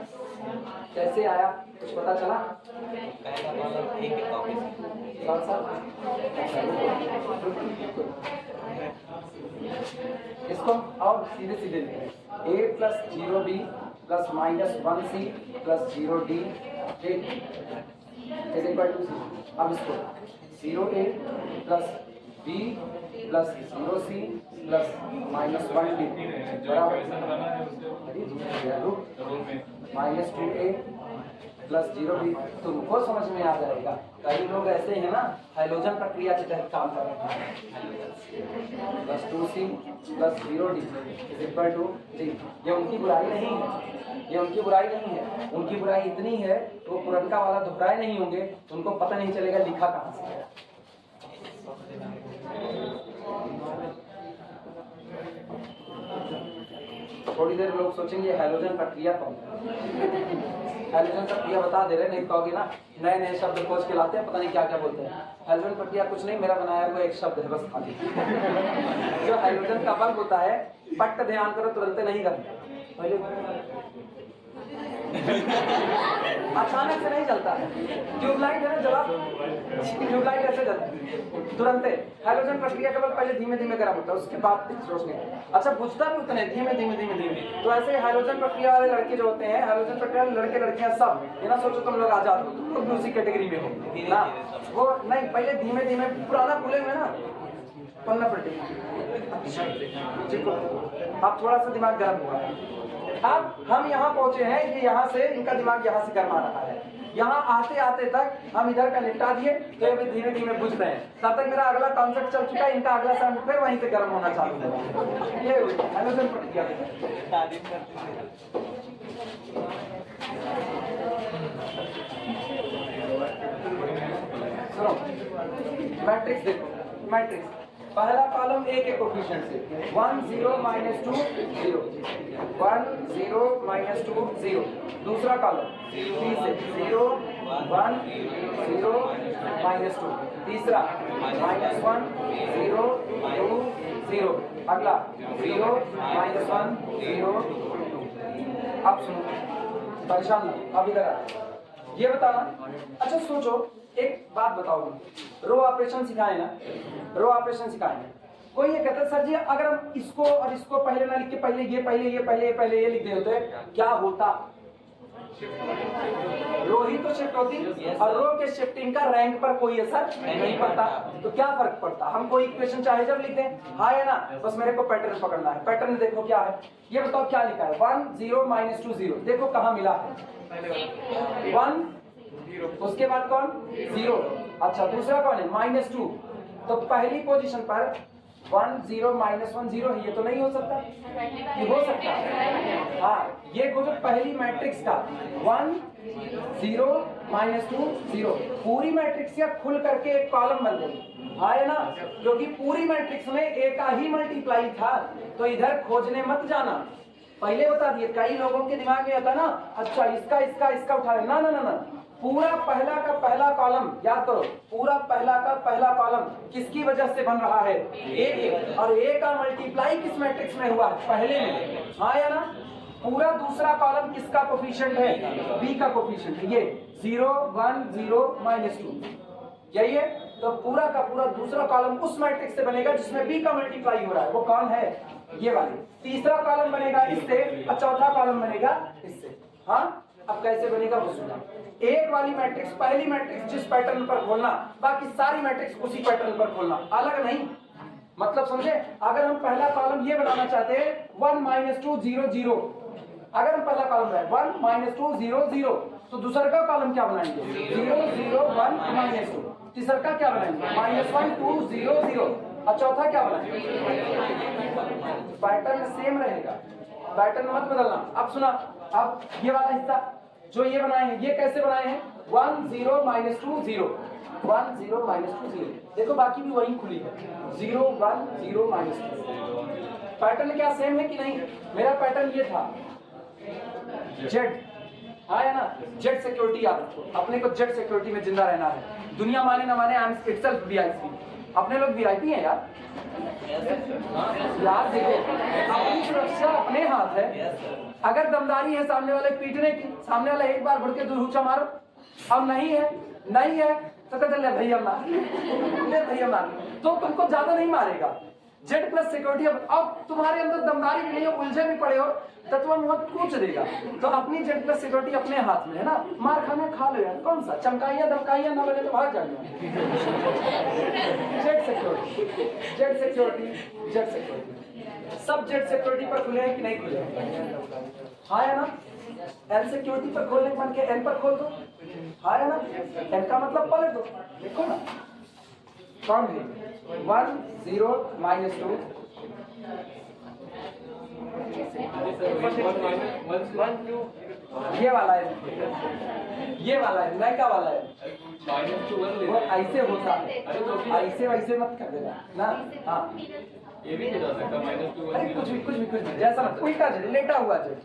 A: कैसे आया कुछ पता चला? इसको और सीधे सीधे लिखें, a plus 0b plus -1c plus 0d is equal to c। अब इसको 0a plus b plus 0c plus -1d बराबर -2a प्लस 0b। तुमको समझ में आ जाएगा। कई लोग ऐसे हैं ना, हाइड्रोजन प्रक्रिया के तहत काम कर रहे हैं। Plus 2c plus 0d is equal to d। ये उनकी बुराई नहीं है, ये उनकी बुराई नहीं है, उनकी बुराई इतनी है वो पुरनका वाला दोहराए नहीं होंगे, उनको पता नहीं चलेगा लिखा कहाँ से है। थोड़ी देर लोग सोचेंगे हाइड्रोजन प्रक्रिया कौन है। हाइड्रोजन प्रक्रिया बता दे रहे, नहीं कहोगे ना, नए नए शब्द खोज के लाते हैं, पता नहीं क्या क्या बोलते हैं। हाइड्रोजन प्रक्रिया कुछ नहीं, मेरा बनाया हुआ एक शब्द है बस खाली। जो हाइड्रोजन का बल्ब होता है, पट ध्यान करो, तुरंत नहीं करते, पहले अचानक से नहीं जलता है। ट्यूबलाइट है ना, जवाब ट्यूबलाइट ऐसे जलती है तुरंत। हाइड्रोजन प्रक्रिया के बाद पहले धीमे धीमे गर्म होता है, उसके बाद रोशनी। अच्छा, बुझता भी उतने धीमे धीमे धीमे धीमे। तो ऐसे हाइड्रोजन प्रक्रिया वाले लड़के जो होते हैं, हाइड्रोजन प्रक्रिया वाले लड़के लड़कियां सब, ये ना सोचो तुम लोग आजाद हो, तुम लोग उसी कैटेगरी में हो ना। वो नहीं, पहले धीमे धीमे पुराना खुले हुए ना पन्ना पलटी। अब थोड़ा सा दिमाग गर्म हुआ है। अब हम यहाँ पहुंचे हैं, ये यहाँ से इनका दिमाग यहाँ से गर्मा रहा है। यहाँ आते आते तक हम इधर का निपटा दिए, तो ये धीमे धीमे बुझ रहे हैं। तब तक मेरा अगला कॉन्सेप्ट चल चुका है, इनका अगला साउंड फिर वहीं से गर्म होना चालू होगा। ये हाइड्रोजन प्रक्रिया सुनो, मैट्रिक्स देखो, मैट्रिक्स पहला कॉलम ए के कोफिशिएंट से 1 0 -2 0 1 0 -2 0। दूसरा कॉलम बी से 0 1 0 -2। तीसरा -1 0 2 0। अगला 0 -1 0 2। अब सुनो, परेशान ना, अब इधर आ, ये बताना। अच्छा सोचो, एक बात बताओ, रो ऑपरेशन सिखाए ना, रो ऑपरेशन सिखाए। कोई ये कहता है सर जी अगर हम इसको और इसको पहले ना लिख के पहले ये पहले ये पहले ये पहले ये लिख दे होते क्या होता? रो ही तो शिफ्ट होती, और रो के शिफ्टिंग का रैंक पर कोई असर नहीं पड़ता। तो क्या फर्क पड़ता? हम कोई इक्वेशन चाहे जब लिख दें, हाँ है ना, बस मेरे को पैटर्न पकड़ना है। पैटर्न देखो क्या है, ये बताओ क्या लिखा है। 1 0 -2 0, देखो कहाँ मिला है 1, उसके बाद कौन 0। अच्छा दूसरा कौन है -2, तो पहली पोजीशन पर 1 0 -1 0 है, ये तो नहीं हो सकता, ये हो सकता है। हाँ, ये जो पहली मैट्रिक्स का 1 0 -2 0 पूरी मैट्रिक्स या खुल करके एक कॉलम बन गई, हाँ है ना, क्योंकि पूरी मैट्रिक्स में एक का ही मल्टीप्लाई था। तो इधर खोजने मत जाना, पहले बता दिए। कई लोगों के दिमाग में आता ना, अच्छा इसका इसका इसका उठा लेना, ना ना ना, पूरा पहला का पहला कॉलम याद करो, पूरा पहला का पहला कॉलम किसकी वजह से बन रहा है? ए, और ए का मल्टीप्लाई किस मैट्रिक्स में हुआ है? पहले में, हाँ या ना। पूरा दूसरा कॉलम किसका कोफिशिएंट है? बी का कोफिशिएंट है, ये 0 1 0 -2, यही है। तो पूरा का पूरा दूसरा कॉलम उस मैट्रिक्स से बनेगा जिसमें बी का मल्टीप्लाई हो रहा है, वो कौन है? ये वाली। तीसरा कॉलम बनेगा इससे और चौथा कॉलम बनेगा इससे। हाँ, अब कैसे बनेगा वो सुना। एक वाली मैट्रिक्स, पहली मैट्रिक्स जिस पैटर्न पर खोलना, बाकी सारी मैट्रिक्स उसी पैटर्न पर खोलना, अलग नहीं। मतलब समझे, अगर हम पहला कॉलम ये बनाना चाहते हैं 1 -2 0 0, अगर हम पहला कॉलम है 1 -2 0 0, तो दूसरा का कॉलम क्या बनाएंगे? 0 0 1 -2। तीसरा का क्या बनाएंगे? -1 2 0 0, और चौथा क्या बनाएंगे? पैटर्न सेम रहेगा, पैटर्न मत बदलना। अब सुना, अब ये वाला हिस्सा जो ये बनाए हैं, ये कैसे बनाए हैं? 1 0 -2 0, 1 0 -2 0। देखो बाकी भी वही खुली है, 0 1 0 -2। पैटर्न क्या सेम है कि नहीं? मेरा पैटर्न ये था, जेड आया ना, जेड सिक्योरिटी। आप अपने को जेड सिक्योरिटी में जिंदा रहना है, दुनिया माने ना माने, आई एम इटसेल्फ वीआईपी। अपने लोग वीआईपी हैं यार। यार देखो, अपनी सुरक्षा अपने हाथ है। अगर दमदारी है सामने वाले पीटने की, सामने वाला एक बार बढ़ के दूर मारो, अब नहीं है, नहीं है तो कहते ले भैया मार, ले भैया मार, तो तुमको ज्यादा नहीं मारेगा। Z plus security. अब तुम्हारे अंदर दमदारी भी नहीं हो, उलझे भी पड़े हो, तत्व बहुत कूच देगा। तो अपनी जेड प्लस सिक्योरिटी अपने हाथ में है ना, मार खाना खा लो यार, कौन सा चमकाइया दमकाइया ना बने तो भाग जाएंगे। Z security, Z security, Z security, सब जेड सिक्योरिटी पर खुले हैं कि नहीं खुले हैं? हाँ है ना। एल सिक्योरिटी पर खोलने के मन के एन पर खोल दो, हाँ है ना। एन का मतलब पलट दो, देखो ना कौन है? 1 0 -2, ये वाला है, ये वाला है, नैका वाला है। वो ऐसे होता है, ऐसे वैसे मत कर देना ना। हाँ
C: ये भी जा सकता
A: अरे कुछ भी जैसा मत, उल्टा जेड, लेटा हुआ जेड,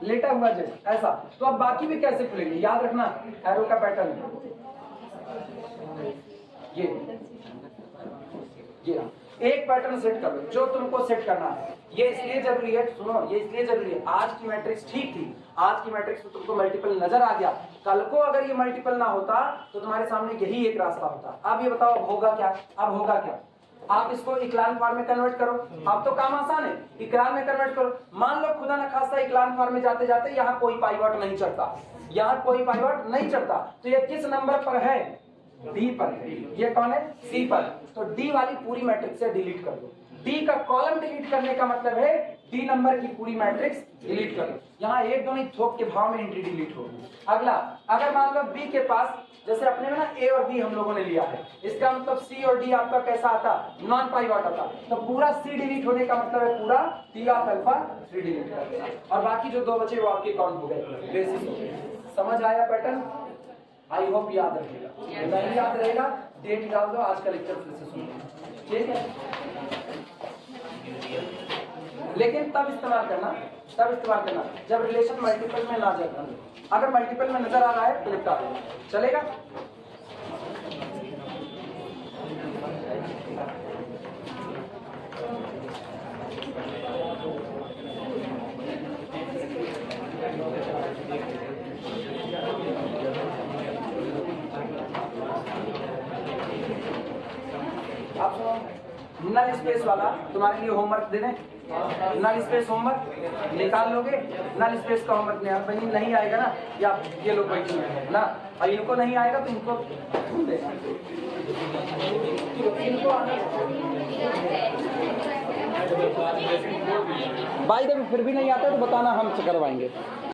A: लेटा हुआ जेड, ऐसा। तो अब बाकी भी कैसे खुलेंगे? याद रखना एरो का पैटर्न ये एक पैटर्न सेट कर लो जो तुमको सेट करना है। ये इसलिए जरूरी है, सुनो, ये इसलिए जरूरी है, आज की मैट्रिक्स ठीक थी, आज की मैट्रिक्स में तुमको मल्टीपल नजर आ गया, कल को अगर ये मल्टीपल ना होता तो तुम्हारे सामने यही एक रास्ता होता। अब ये बताओ अब होगा क्या? अब होगा क्या? आप इसको इक्लान फॉर्म में कन्वर्ट करो। अब तो काम आसान है, इक्लान में कन्वर्ट करो। मान लो खुदा न खास्ता इक्लान फॉर्म में जाते जाते यहाँ कोई पाइवट नहीं चढ़ता, यहाँ कोई पाइवट नहीं चढ़ता, तो ये किस नंबर पर है? डी पर है। ये कौन है? सी पर। तो डी वाली पूरी मैट्रिक्स से डिलीट कर दो। डी का कॉलम डिलीट करने का मतलब है डी नंबर की पूरी मैट्रिक्स डिलीट कर दो। यहाँ एक दो नहीं, थोक के भाव में एंट्री डिलीट होगी। अगला, अगर मान लो बी के पास, जैसे अपने में ना ए और बी हम लोगों ने लिया है, इसका मतलब सी और डी आपका कैसा आता? नॉन पाइवट आता। तो पूरा सी डिलीट होने का मतलब है पूरा टी ऑफ अल्फा 3 डिलीट कर देना, और बाकी जो दो बचे वो आपके काउंट हो गए, बेसिस हो गए। समझ आया पैटर्न? आई होप याद रहेगा। नहीं याद रहेगा डेट डाल दो, आज का लेक्चर फिर से सुनो, ठीक है? लेकिन तब इस्तेमाल करना जब रिलेशन मल्टीपल में ना जाए। अगर मल्टीपल में नजर आ रहा है तो निपटा दो, चलेगा? आप सुनो, नल स्पेस वाला तुम्हारे लिए होमवर्क दे दें। नल स्पेस होमवर्क निकाल लोगे? नल स्पेस का होमवर्क नहीं आएगा ना, या ये लोग बैठे हैं ना, और इनको नहीं आएगा तो इनको देना, इनको आना। भाई जब फिर भी नहीं आता तो बताना, हम करवाएंगे।